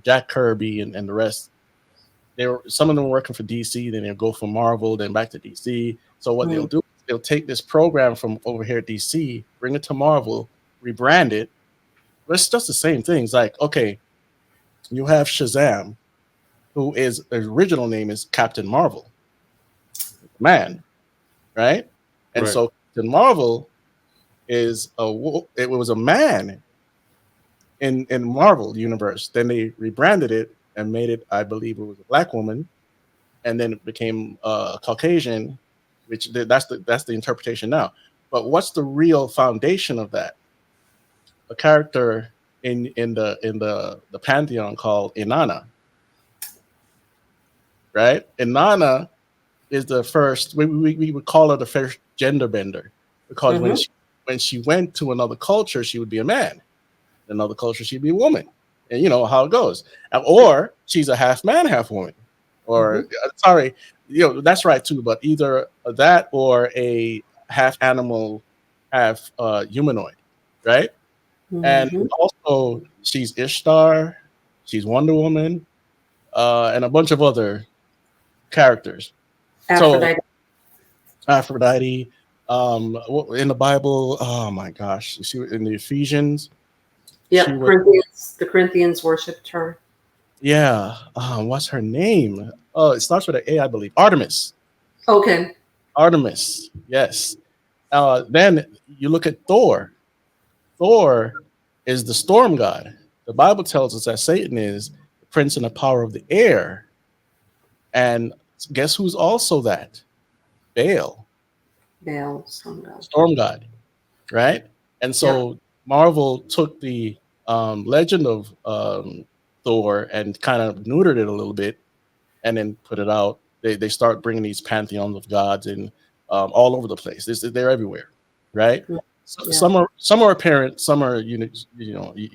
Jack Kirby and the rest, some of them were working for DC, then they'll go from Marvel, then back to DC. So what they'll do, they'll take this program from over here at DC, bring it to Marvel, rebrand it. But it's just the same thing. It's like, okay, you have Shazam, who his original name is Captain Marvel, man, right? And so Captain Marvel it was a man in Marvel universe. Then they rebranded it and made it, I believe it was a black woman, and then it became Caucasian, which that's the interpretation now. But what's the real foundation of that? A character in the pantheon called Inanna, right? Inanna is the first. We would call her the first gender bender, because when she went to another culture, she would be a man. In another culture, she'd be a woman, and you know how it goes. Or she's a half man, half woman. Or sorry, that's right too. But either that or a half animal, half humanoid, right? And also she's Ishtar, she's Wonder Woman, and a bunch of other characters. Aphrodite. So Aphrodite, in the Bible, oh my gosh, you see in the Ephesians. Yeah, the Corinthians worshipped her. Yeah, what's her name? Oh, it starts with an A, I believe. Artemis. Okay. Artemis, yes. Then you look at Thor. Thor is the storm god. The Bible tells us that Satan is the prince and the power of the air. And guess who's also that? Baal. Baal, Storm Storm god, right? And so Marvel took the legend of Thor and kind of neutered it a little bit, and then put it out. They start bringing these pantheons of gods in all over the place. They're everywhere, right? So some are apparent, some are you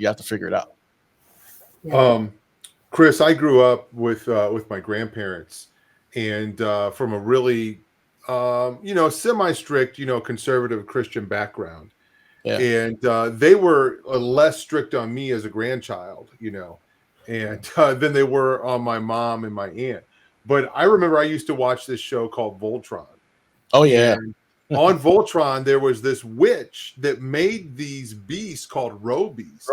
have to figure it out. Chris, I grew up with my grandparents, and from a really semi-strict, conservative Christian background. Yeah. And they were less strict on me as a grandchild, and than they were on my mom and my aunt. But I remember I used to watch this show called Voltron. Oh yeah. And on Voltron, there was this witch that made these beasts called Robies.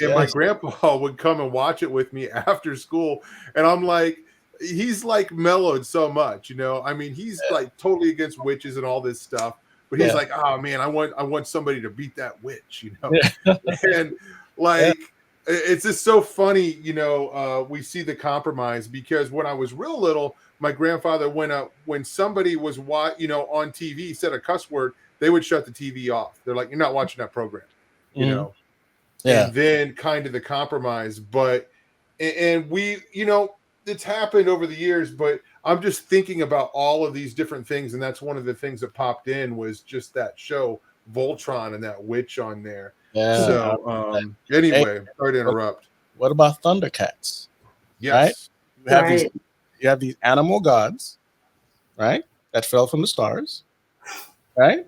And my grandpa would come and watch it with me after school. And I'm like, he's like mellowed so much, I mean, he's like totally against witches and all this stuff. But he's like, oh man, I want somebody to beat that witch, And like it's just so funny, we see the compromise, because when I was real little, my grandfather when somebody was on TV said a cuss word, they would shut the TV off. They're like, you're not watching that program, Yeah. And then kind of the compromise, but and we, it's happened over the years, but I'm just thinking about all of these different things, and that's one of the things that popped in was just that show Voltron and that witch on there. Yeah. So anyway, sorry to interrupt. What about Thundercats? Yes. Right? You have these animal gods, right? That fell from the stars, right?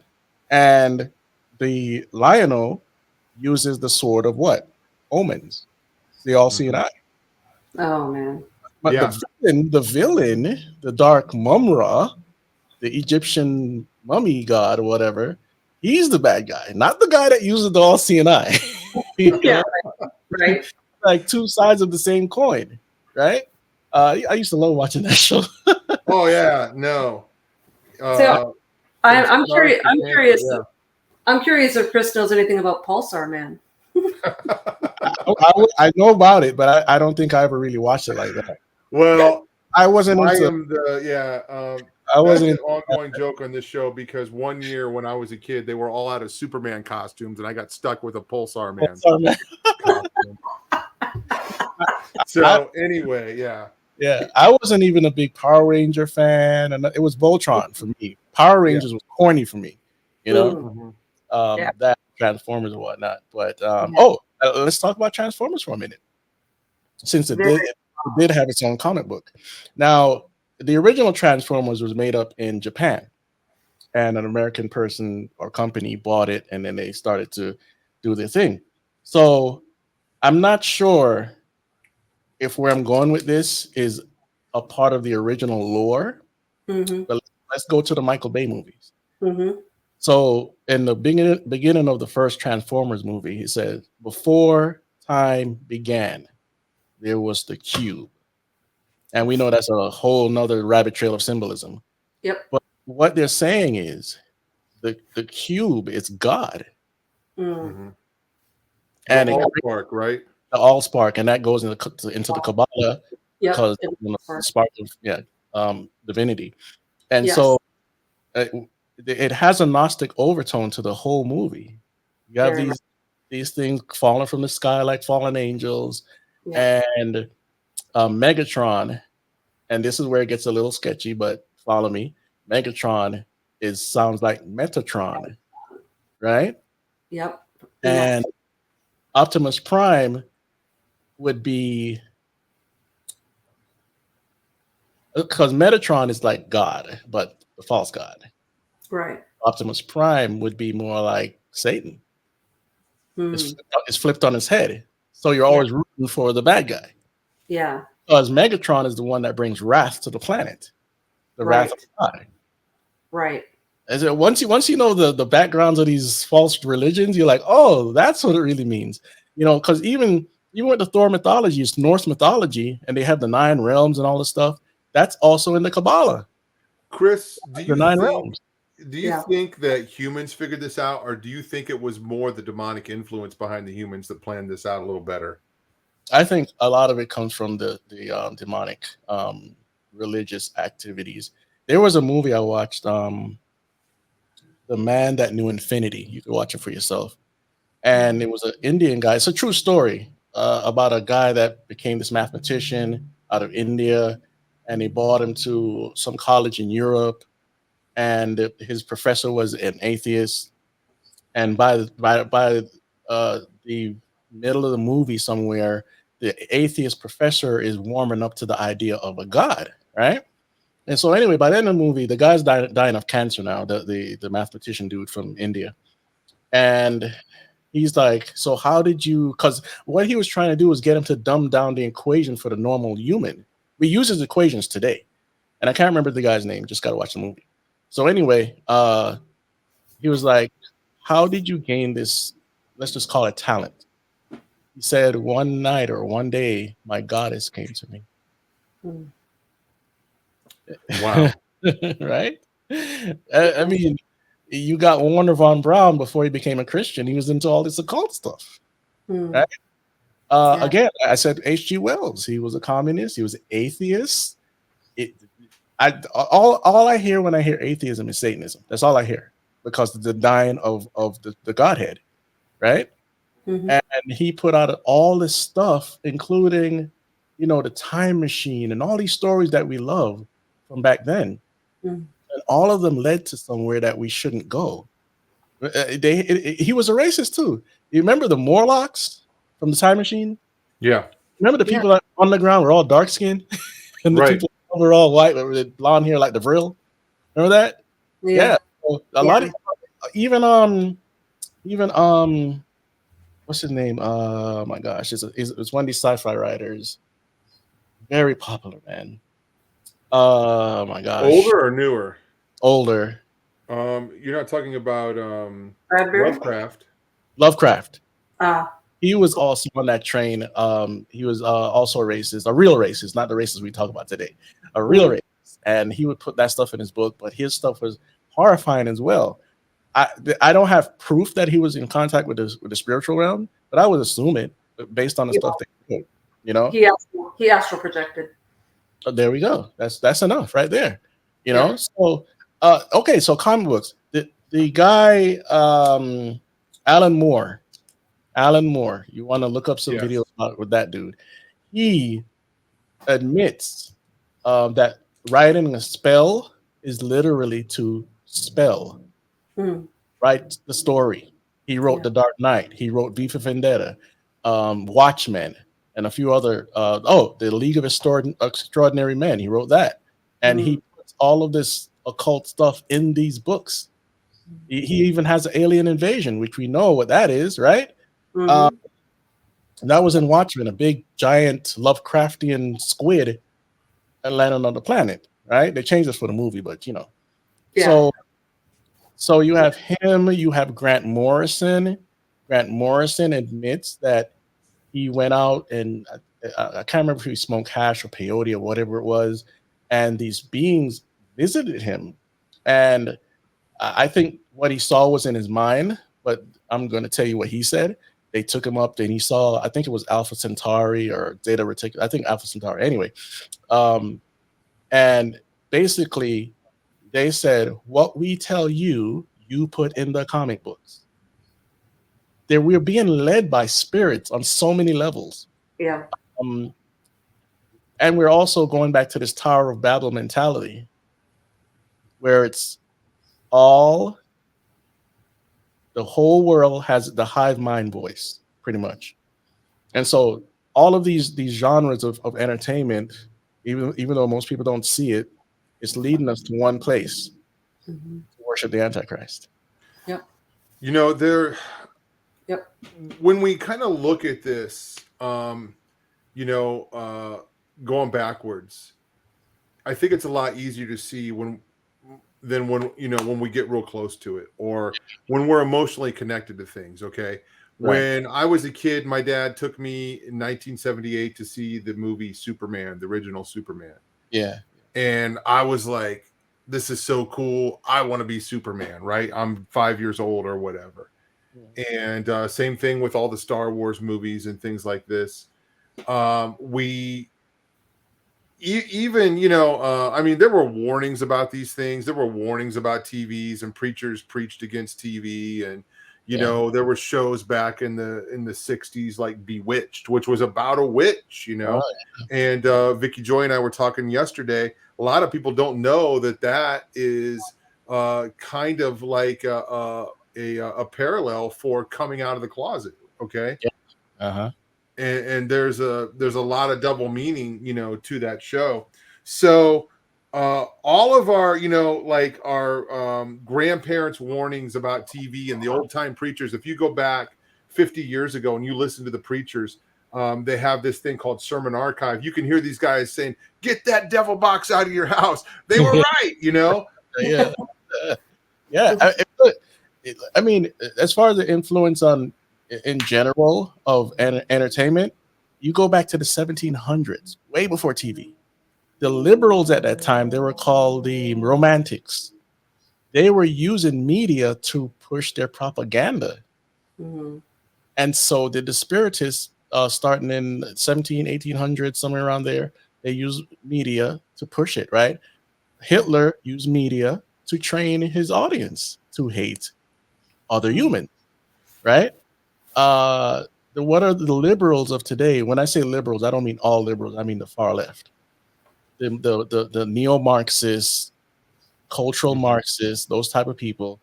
And the Lionel uses the sword of what? Omens. The all-seeing eye. Oh man. But the villain, the Dark Mumra, the Egyptian mummy god or whatever, he's the bad guy, not the guy that uses the all-seeing eye. Right. Like two sides of the same coin, right? I used to love watching that show. Oh yeah, no. So I'm curious. I'm curious if Chris knows anything about Pulsar Man. I know about it, but I don't think I ever really watched it like that. Well, I wasn't. I wasn't an ongoing joke on this show, because one year when I was a kid, they were all out of Superman costumes, and I got stuck with a Pulsar Man costume. So anyway, yeah, I wasn't even a big Power Ranger fan, and it was Voltron for me. Power Rangers was corny for me, that Transformers and whatnot. But let's talk about Transformers for a minute, since it did have its own comic book. Now, the original Transformers was made up in Japan, and an American person or company bought it, and then they started to do their thing. So I'm not sure if where I'm going with this is a part of the original lore, but let's go to the Michael Bay movies. So in the beginning of the first Transformers movie, he said, before time began, there was the cube. And we know that's a whole nother rabbit trail of symbolism. Yep. But what they're saying is the cube is God. and the Allspark, right? The Allspark, and that goes into the Kabbalah, because spark of divinity. And so it has a Gnostic overtone to the whole movie. You have these things falling from the sky like fallen angels, and Megatron, and this is where it gets a little sketchy, but follow me. Megatron sounds like Metatron, right? Yep. And Optimus Prime would be, because Metatron is like God, but the false God. Right. Optimus Prime would be more like Satan. It's flipped on his head. So you're always rooting for the bad guy. Yeah. Because Megatron is the one that brings wrath to the planet. The wrath of God. Right. As once you know the backgrounds of these false religions, you're like, oh, that's what it really means. Because even with the Thor mythology, it's Norse mythology, and they have the 9 realms and all this stuff. That's also in the Kabbalah. Chris, do you realms. think that humans figured this out, or do you think it was more the demonic influence behind the humans that planned this out a little better? I think a lot of it comes from the demonic religious activities. There was a movie I watched, The Man That Knew Infinity. You can watch it for yourself. And it was an Indian guy. It's a true story about a guy that became this mathematician out of India, and he brought him to some college in Europe, and his professor was an atheist. And by the middle of the movie somewhere, the atheist professor is warming up to the idea of a god, right? And so anyway, by the end of the movie, the guy's dying of cancer now, the mathematician dude from India. And he's like, so how did you, because what he was trying to do was get him to dumb down the equation for the normal human. We use his equations today. And I can't remember the guy's name, just gotta watch the movie. So anyway, he was like, how did you gain this, let's just call it talent? He said, one night or one day, my goddess came to me. Wow. Right? I mean, you got Warner Von Braun before he became a Christian. He was into all this occult stuff. Right? Again, I said H.G. Wells. He was a communist. He was an atheist. All I hear when I hear atheism is Satanism. That's all I hear, because of the dying of the Godhead, right? And he put out all this stuff, including, the time machine and all these stories that we love from back then. And all of them led to somewhere that we shouldn't go. He was a racist too. You remember the Morlocks from the time machine? Yeah. Remember the people that on the ground were all dark skinned, and the people were all white with blonde hair like the Vril. Remember that? Yeah. So a lot of even what's his name? Oh my gosh, it's one of these sci-fi writers. Very popular, man. Oh my gosh. Older or newer? Older. You're not talking about Bradbury? Lovecraft. He was also on that train. He was also a racist, a real racist, not the racist we talk about today. A real racist. And he would put that stuff in his book, but his stuff was horrifying as well. I don't have proof that he was in contact with the spiritual realm, but I would assume it based on the stuff that he wrote, He astral projected. There we go. That's enough right there. So okay, so comic books. The guy Alan Moore, you want to look up some videos with that dude. He admits that writing a spell is literally to spell. Write the story. He wrote The Dark Knight. He wrote V for Vendetta, Watchmen, and a few other. The League of Extraordinary Men. He wrote that, and he puts all of this occult stuff in these books. He even has an alien invasion, which we know what that is, right? That was in Watchmen, a big giant Lovecraftian squid that landed on the planet, right? They changed this for the movie, but So you have him, you have Grant Morrison. Grant Morrison admits that he went out and I can't remember if he smoked hash or peyote or whatever it was, and these beings visited him. And I think what he saw was in his mind, but I'm going to tell you what he said. They took him up and he saw, I think it was Alpha Centauri or Zeta Reticuli. I think Alpha Centauri. Anyway, and basically, they said, what we tell you, you put in the comic books. We're being led by spirits on so many levels. Yeah. And we're also going back to this Tower of Babel mentality, where it's the whole world has the hive mind voice, pretty much. And so all of these genres of entertainment, even though most people don't see it, it's leading us to one place. To worship the Antichrist. When we kind of look at this, going backwards, I think it's a lot easier to see when we get real close to it, or when we're emotionally connected to things. Okay. When I was a kid, my dad took me in 1978 to see the movie Superman, the original Superman. Yeah. And I was like, this is so cool. I want to be Superman, right? I'm 5 years old or whatever. And same thing with all the Star Wars movies and things like this. We even, I mean, there were warnings about these things. There were warnings about TVs, and preachers preached against TV. And, there were shows back in the 60s like Bewitched, which was about a witch, And Vicky Joy and I were talking yesterday. A lot of people don't know that is kind of like a parallel for coming out of the closet. Okay. Yeah. Uh-huh. And there's a lot of double meaning, to that show. So all of our, like our grandparents' warnings about TV and the old time preachers, if you go back 50 years ago and you listen to the preachers, they have this thing called Sermon Archive. You can hear these guys saying, "Get that devil box out of your house." They were right, Yeah. Yeah. I mean, as far as the influence on in general of entertainment, you go back to the 1700s, way before TV. The liberals at that time, they were called the romantics. They were using media to push their propaganda. Mm-hmm. And so did the spiritists, starting in 1800s, somewhere around there. They used media to push it, right? Hitler used media to train his audience to hate other humans, right? What are the liberals of today? When I say liberals, I don't mean all liberals. I mean the far left, the neo-Marxists, cultural Marxists, those type of people.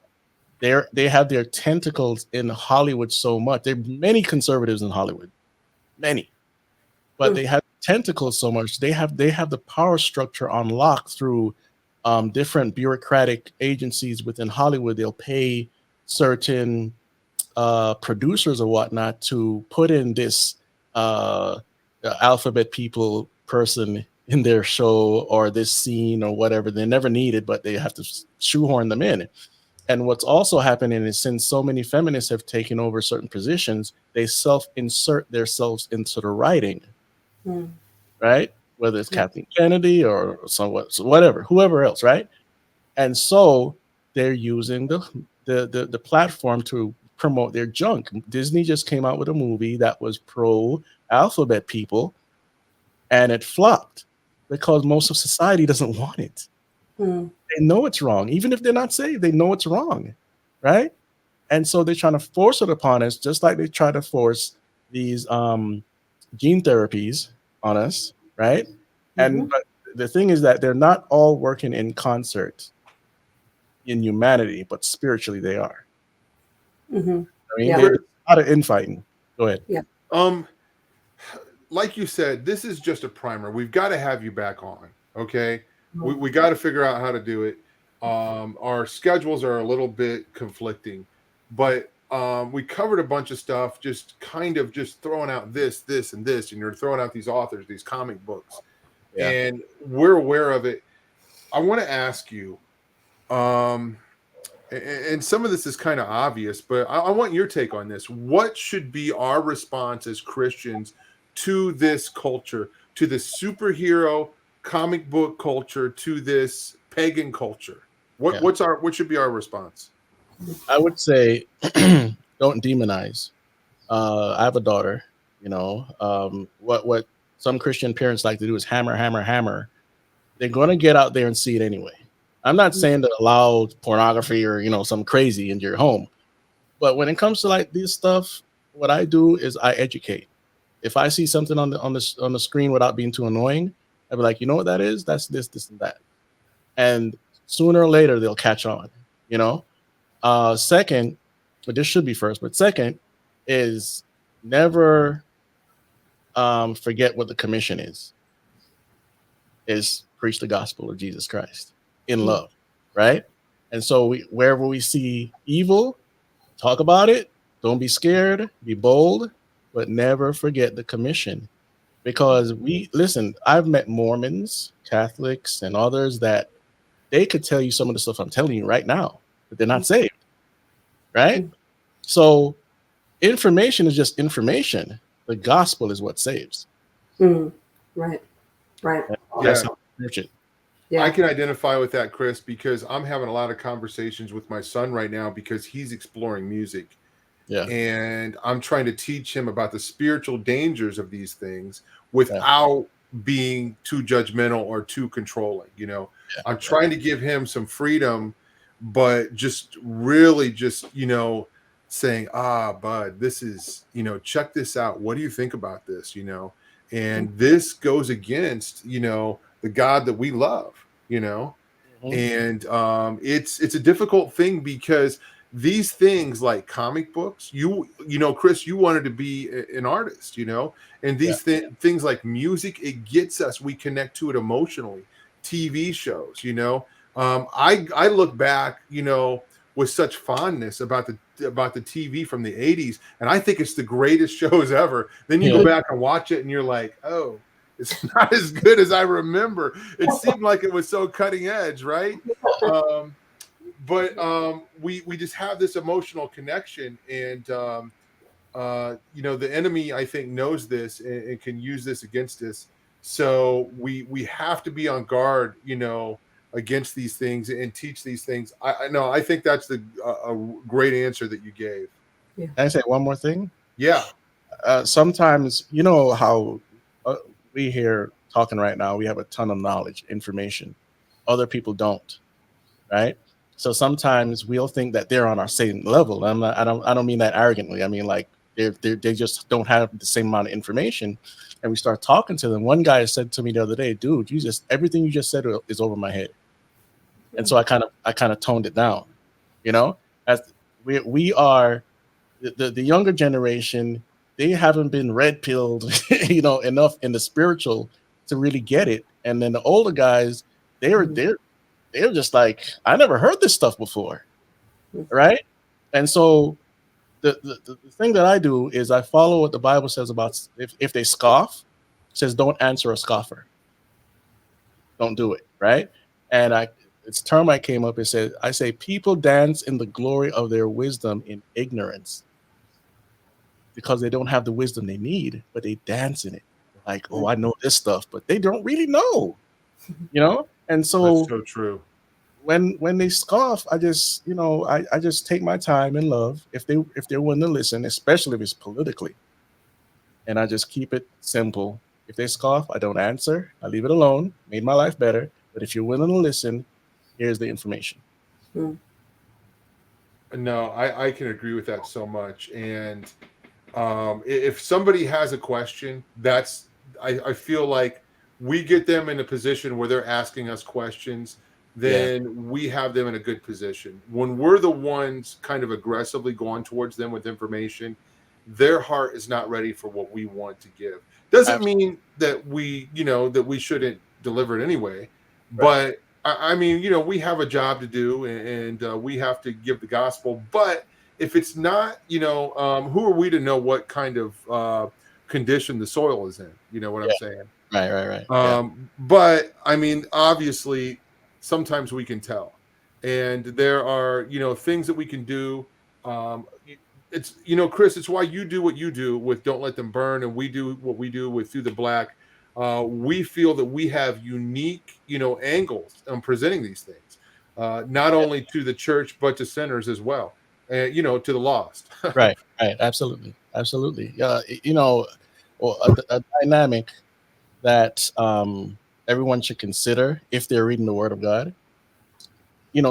They have their tentacles in Hollywood so much. There are many conservatives in Hollywood, many, but they have tentacles so much. They have the power structure on lock through different bureaucratic agencies within Hollywood. They'll pay certain producers or whatnot to put in this alphabet people person in their show or this scene or whatever. They're never needed, but they have to shoehorn them in. And what's also happening is, since so many feminists have taken over certain positions, they self-insert themselves into the writing, right? Whether it's Kathleen Kennedy or whoever else, right? And so they're using the platform to promote their junk. Disney just came out with a movie that was pro alphabet people, and it flopped because most of society doesn't want it. They know it's wrong. Even if they're not saved, they know it's wrong, right? And so they're trying to force it upon us, just like they try to force these gene therapies on us, right? But the thing is that they're not all working in concert in humanity, but spiritually they are. I mean, there's a lot of infighting. Go ahead. Yeah. Like you said, this is just a primer. We've got to have you back on. Okay. We got to figure out how to do it. Our schedules are a little bit conflicting, but we covered a bunch of stuff, just kind of just throwing out this, and this, and you're throwing out these authors, these comic books, and we're aware of it. I want to ask you, and some of this is kind of obvious, but I want your take on this. What should be our response as Christians to this culture, to this superhero comic book culture, to this pagan culture? What should be our response? I would say don't demonize. I have a daughter, what some Christian parents like to do is hammer. They're going to get out there and see it anyway. I'm not saying to allow pornography or some crazy in your home, but when it comes to like this stuff, what I do is I educate. If I see something on the screen without being too annoying, I'd be like, you know what that is? That's this, and that. And sooner or later they'll catch on, Second, but this should be first, but second is never forget what the commission is preach the gospel of Jesus Christ in love, right? And so wherever we see evil, talk about it. Don't be scared, be bold, but never forget the commission. Because I've met Mormons, Catholics, and others that they could tell you some of the stuff I'm telling you right now, but they're not saved, right? So information is just information. The gospel is what saves. Right. That's how I approach it. I can identify with that, Chris, because I'm having a lot of conversations with my son right now because he's exploring music. Yeah. And I'm trying to teach him about the spiritual dangers of these things without being too judgmental or too controlling. I'm trying to give him some freedom, but just really just, saying, bud, this is, check this out. What do you think about this? And this goes against, the God that we love, and it's a difficult thing because these things like comic books, Chris, you wanted to be an artist, and these things like music, it gets us, we connect to it emotionally. TV shows, I look back, with such fondness about the TV from the 80s, and I think it's the greatest shows ever. Then you go back and watch it and you're like, oh, it's not as good as I remember. It seemed like it was so cutting edge, right? But we just have this emotional connection, and the enemy, I think, knows this and can use this against us. So we have to be on guard, against these things and teach these things. I think that's a great answer that you gave. Yeah. Can I say one more thing? Yeah. Sometimes, how we here talking right now, we have a ton of knowledge, information. Other people don't, right? So sometimes we'll think that they're on our same level. I don't mean that arrogantly. I mean, like they just don't have the same amount of information. And we start talking to them. One guy said to me the other day, dude, everything you just said is over my head. And so I kind of toned it down, as we are the younger generation. They haven't been red pilled, enough in the spiritual to really get it. And then the older guys, they're just like, I never heard this stuff before, right? And so the thing that I do is I follow what the Bible says about if they scoff, it says don't answer a scoffer. Don't do it, right? And it's term I came up and said, I say people dance in the glory of their wisdom in ignorance because they don't have the wisdom they need, but they dance in it. Like, oh, I know this stuff, but they don't really know, And so that's so true. When they scoff, I just, I just take my time and love if they're willing to listen, especially if it's politically. And I just keep it simple. If they scoff, I don't answer. I leave it alone. Made my life better. But if you're willing to listen, here's the information. No, I can agree with that so much. And if somebody has a question, I feel like we get them in a position where they're asking us questions, then we have them in a good position. When we're the ones kind of aggressively going towards them with information, their heart is not ready for what we want to give. Doesn't mean that we shouldn't deliver it anyway, but I mean, we have a job to do, and we have to give the gospel. But if it's not, who are we to know what kind of condition the soil is in? You know what I'm saying? Right. But I mean, obviously, sometimes we can tell, and there are, things that we can do. It's, Chris, it's why you do what you do with Don't Let Them Burn, and we do what we do with Through the Black. We feel that we have unique, angles on presenting these things, not only to the church, but to sinners as well, and, to the lost. Right. Absolutely. A dynamic that everyone should consider if they're reading the Word of God.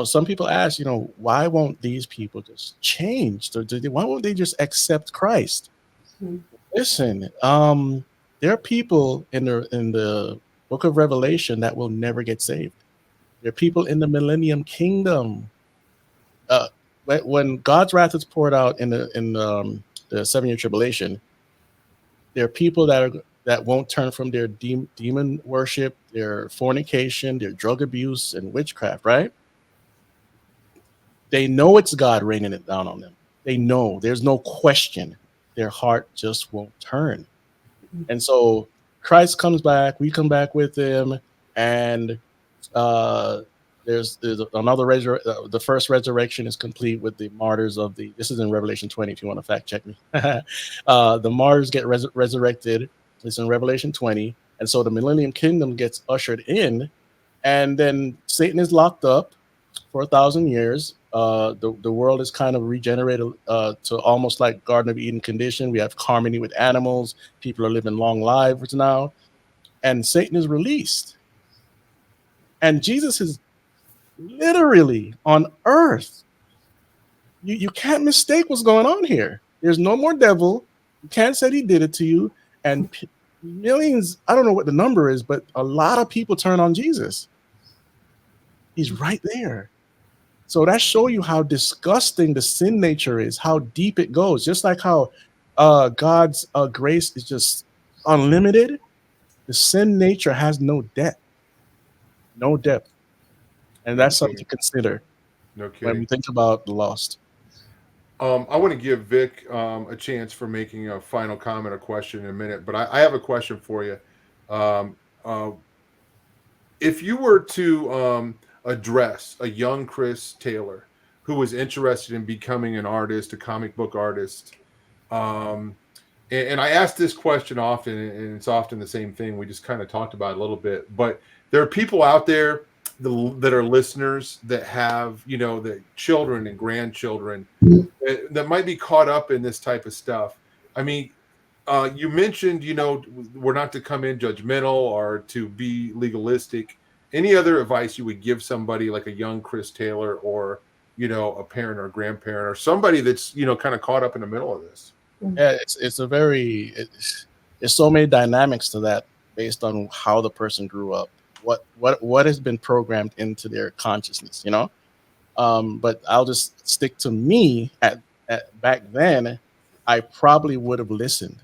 Some people ask, why won't these people just change? Why won't they just accept Christ? Listen, there are people in the book of Revelation that will never get saved. There are people in the millennium kingdom. When God's wrath is poured out in the 7-year tribulation, there are people that won't turn from their demon worship, their fornication, their drug abuse, and witchcraft, right? They know it's God raining it down on them. They know, there's no question. Their heart just won't turn. And so Christ comes back, we come back with him, and there's another the first resurrection is complete with the martyrs of this is in Revelation 20 if you want to fact check me. The martyrs get resurrected. It's in Revelation 20. And so the millennium kingdom gets ushered in, and then Satan is locked up for 1,000 years. The world is kind of regenerated to almost like Garden of Eden condition. We have harmony with animals. People are living long lives now, and Satan is released, and Jesus is literally on earth. You can't mistake what's going on here. There's no more devil. You can't say he did it to you. And millions, I don't know what the number is, but a lot of people turn on Jesus. He's right there. So that shows you how disgusting the sin nature is, how deep it goes. Just like how God's grace is just unlimited, the sin nature has no depth, no depth. And that's something to consider No when we kidding. think about the lost. I want to give Vic a chance for making a final comment or question in a minute, but I have a question for you. Um, uh, if you were to address a young Chris Taylor who was interested in becoming an artist, a comic book artist, um, and I ask this question often, and it's often the same thing. We just kind of talked about it a little bit, but there are people out there that are listeners that have, the children and grandchildren that might be caught up in this type of stuff. I mean, you mentioned, we're not to come in judgmental or to be legalistic. Any other advice you would give somebody like a young Chris Taylor or, a parent or a grandparent or somebody that's, kind of caught up in the middle of this? Yeah, there's so many dynamics to that based on how the person grew up, what has been programmed into their consciousness, But I'll just stick to me at back then. I probably would have listened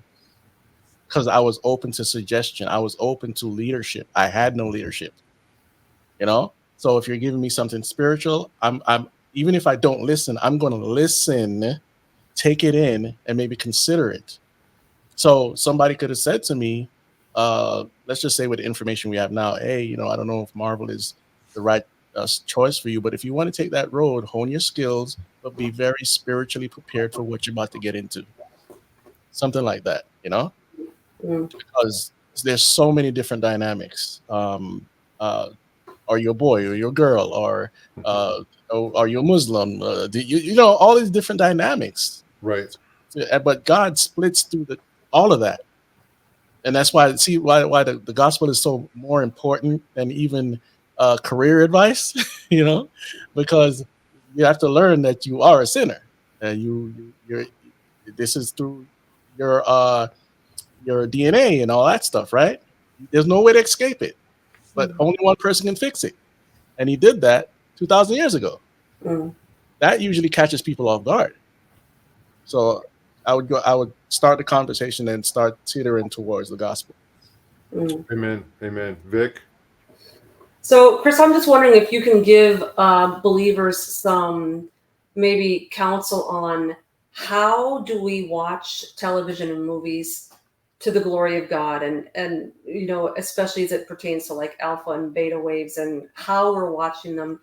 because I was open to suggestion. I was open to leadership. I had no leadership, So if you're giving me something spiritual, I'm even if I don't listen, I'm going to listen, take it in, and maybe consider it. So somebody could have said to me, let's just say with the information we have now, hey, I don't know if Marvel is the right choice for you, but if you want to take that road, hone your skills, but be very spiritually prepared for what you're about to get into. Something like that, because there's so many different dynamics. Are you a boy or you're a girl, or are you a Muslim? All these different dynamics. Right. But God splits through all of that. And that's why the gospel is so more important than even career advice, because you have to learn that you are a sinner, and this is through your DNA and all that stuff, right? There's no way to escape it, but only one person can fix it, and he did that 2,000 years ago. That usually catches people off guard. So I would start the conversation and start teetering towards the gospel. Amen. Vic? So, Chris, I'm just wondering if you can give believers some maybe counsel on how do we watch television and movies to the glory of God, and especially as it pertains to like alpha and beta waves and how we're watching them.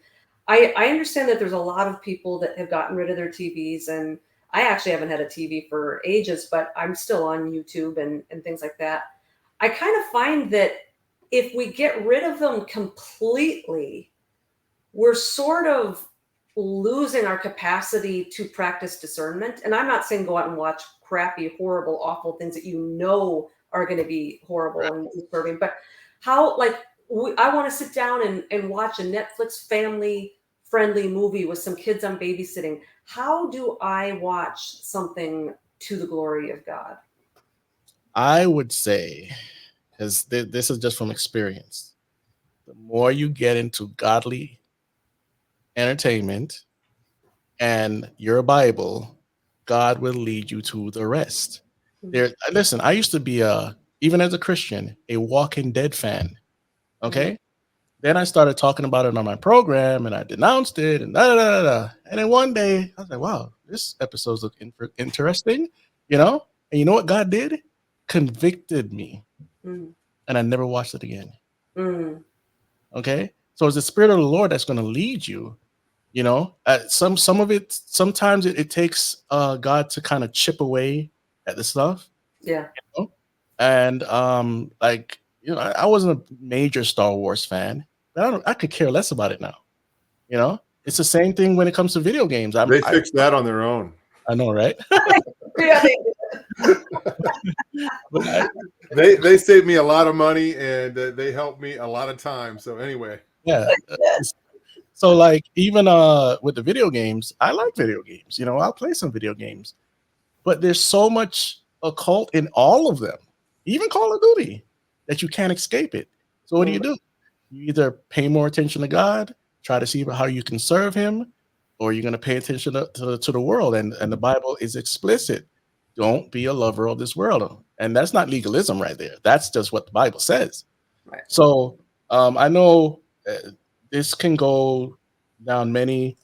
I understand that there's a lot of people that have gotten rid of their TVs, and I actually haven't had a TV for ages, but I'm still on YouTube and things like that. I kind of find that if we get rid of them completely, we're sort of losing our capacity to practice discernment. And I'm not saying go out and watch crappy, horrible, awful things that are going to be horrible and disturbing, but how, like, I want to sit down and watch a Netflix family-friendly movie with some kids I'm babysitting. How do I watch something to the glory of God? I would say, because this is just from experience, the more you get into godly entertainment and your Bible, God will lead you to the rest. Listen, I used to be even as a Christian, a Walking Dead fan. Okay. Then I started talking about it on my program and I denounced it and da da da da. And then one day I was like, wow, this episode's look interesting, And you know what God did? Convicted me. And I never watched it again. Okay. So it's the Spirit of the Lord that's going to lead you. Some of it, sometimes it takes God to kind of chip away at the stuff. Yeah. And I wasn't a major Star Wars fan, but I could care less about it now. It's the same thing when it comes to video games. They fixed that on their own. I know, right? Yeah, They saved me a lot of money, and they helped me a lot of time. So anyway, yeah. So like even with the video games, I like video games. You know, I'll play some video games, but there's so much occult in all of them, even Call of Duty, that you can't escape it. So what do? You either pay more attention to God, try to see how you can serve Him, or you're going to pay attention to the world. And the Bible is explicit. Don't be a lover of this world. And that's not legalism right there. That's just what the Bible says. Right. So I know this can go down many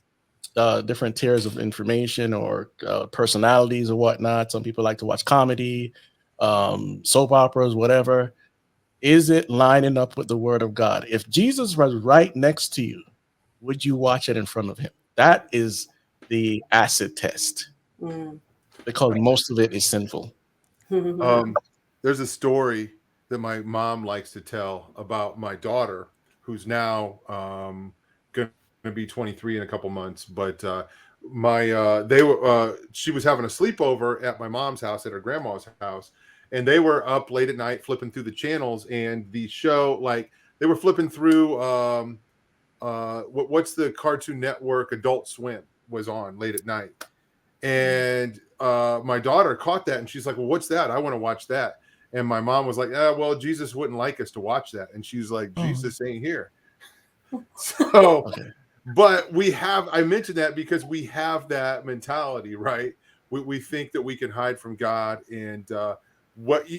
different tiers of information or personalities or whatnot. Some people like to watch comedy, soap operas, whatever. Is it lining up with the word of God? If Jesus was right next to you, would you watch it in front of him? That is the acid test, because most of it is sinful. There's a story that my mom likes to tell about my daughter, who's now going to be 23 in a couple months. But she was having a sleepover at my mom's house, at her grandma's house, and they were up late at night flipping through the channels, and the show, like, they were flipping through what's the Cartoon Network, Adult Swim was on late at night. And my daughter caught that, and she's like, well, what's that? I want to watch that. And my mom was like, well, Jesus wouldn't like us to watch that. And she's like, Jesus ain't here. So, but I mentioned that because we have that mentality, right? We think that we can hide from God, and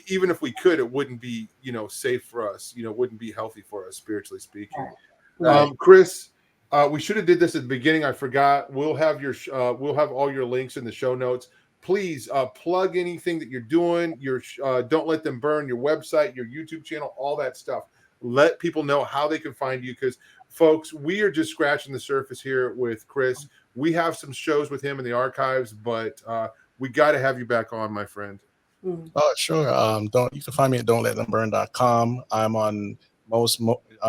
even if we could, it wouldn't be, safe for us, wouldn't be healthy for us, spiritually speaking. Right. Chris, we should have did this at the beginning. I forgot. We'll have all your links in the show notes. Please plug anything that you're doing. Your Don't Let Them Burn, your website, your YouTube channel, all that stuff. Let people know how they can find you, because folks, we are just scratching the surface here with Chris. We have some shows with him in the archives, but we got to have you back on, my friend. Oh, sure. You can find me at don'tletthemburn.com. I'm on most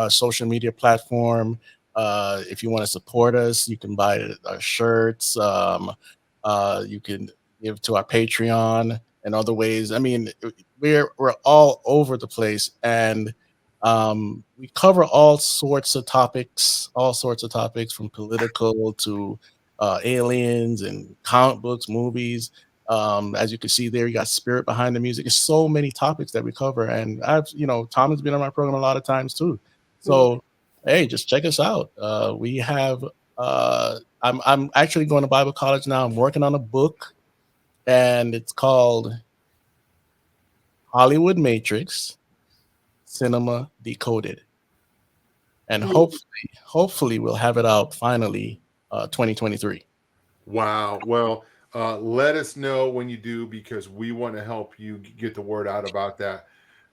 social media platform. If you want to support us, you can buy our shirts. You can give to our Patreon and other ways. I mean, we're all over the place, and we cover all sorts of topics from political to aliens and comic books, movies. As you can see there, you got spirit behind the music. There's so many topics that we cover, and Tom has been on my program a lot of times too. So hey, just check us out. We have I'm actually going to Bible college now. I'm working on a book, and it's called Hollywood Matrix Cinema Decoded. And hopefully we'll have it out finally 2023. Wow. Well, let us know when you do, because we want to help you get the word out about that.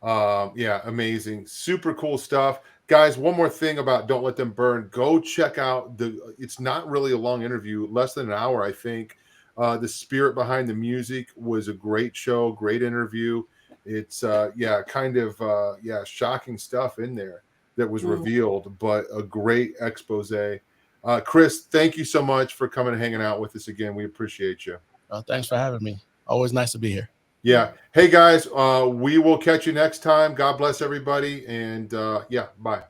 Yeah, amazing. Super cool stuff. Guys, one more thing about Don't Let Them Burn. Go check out it's not really a long interview, less than an hour, I think. The spirit behind the music was a great show, great interview. It's shocking stuff in there that was revealed, but a great expose. Chris, thank you so much for coming and hanging out with us again. We appreciate you. Thanks for having me. Always nice to be here. Yeah. Hey guys, we will catch you next time. God bless everybody. And bye.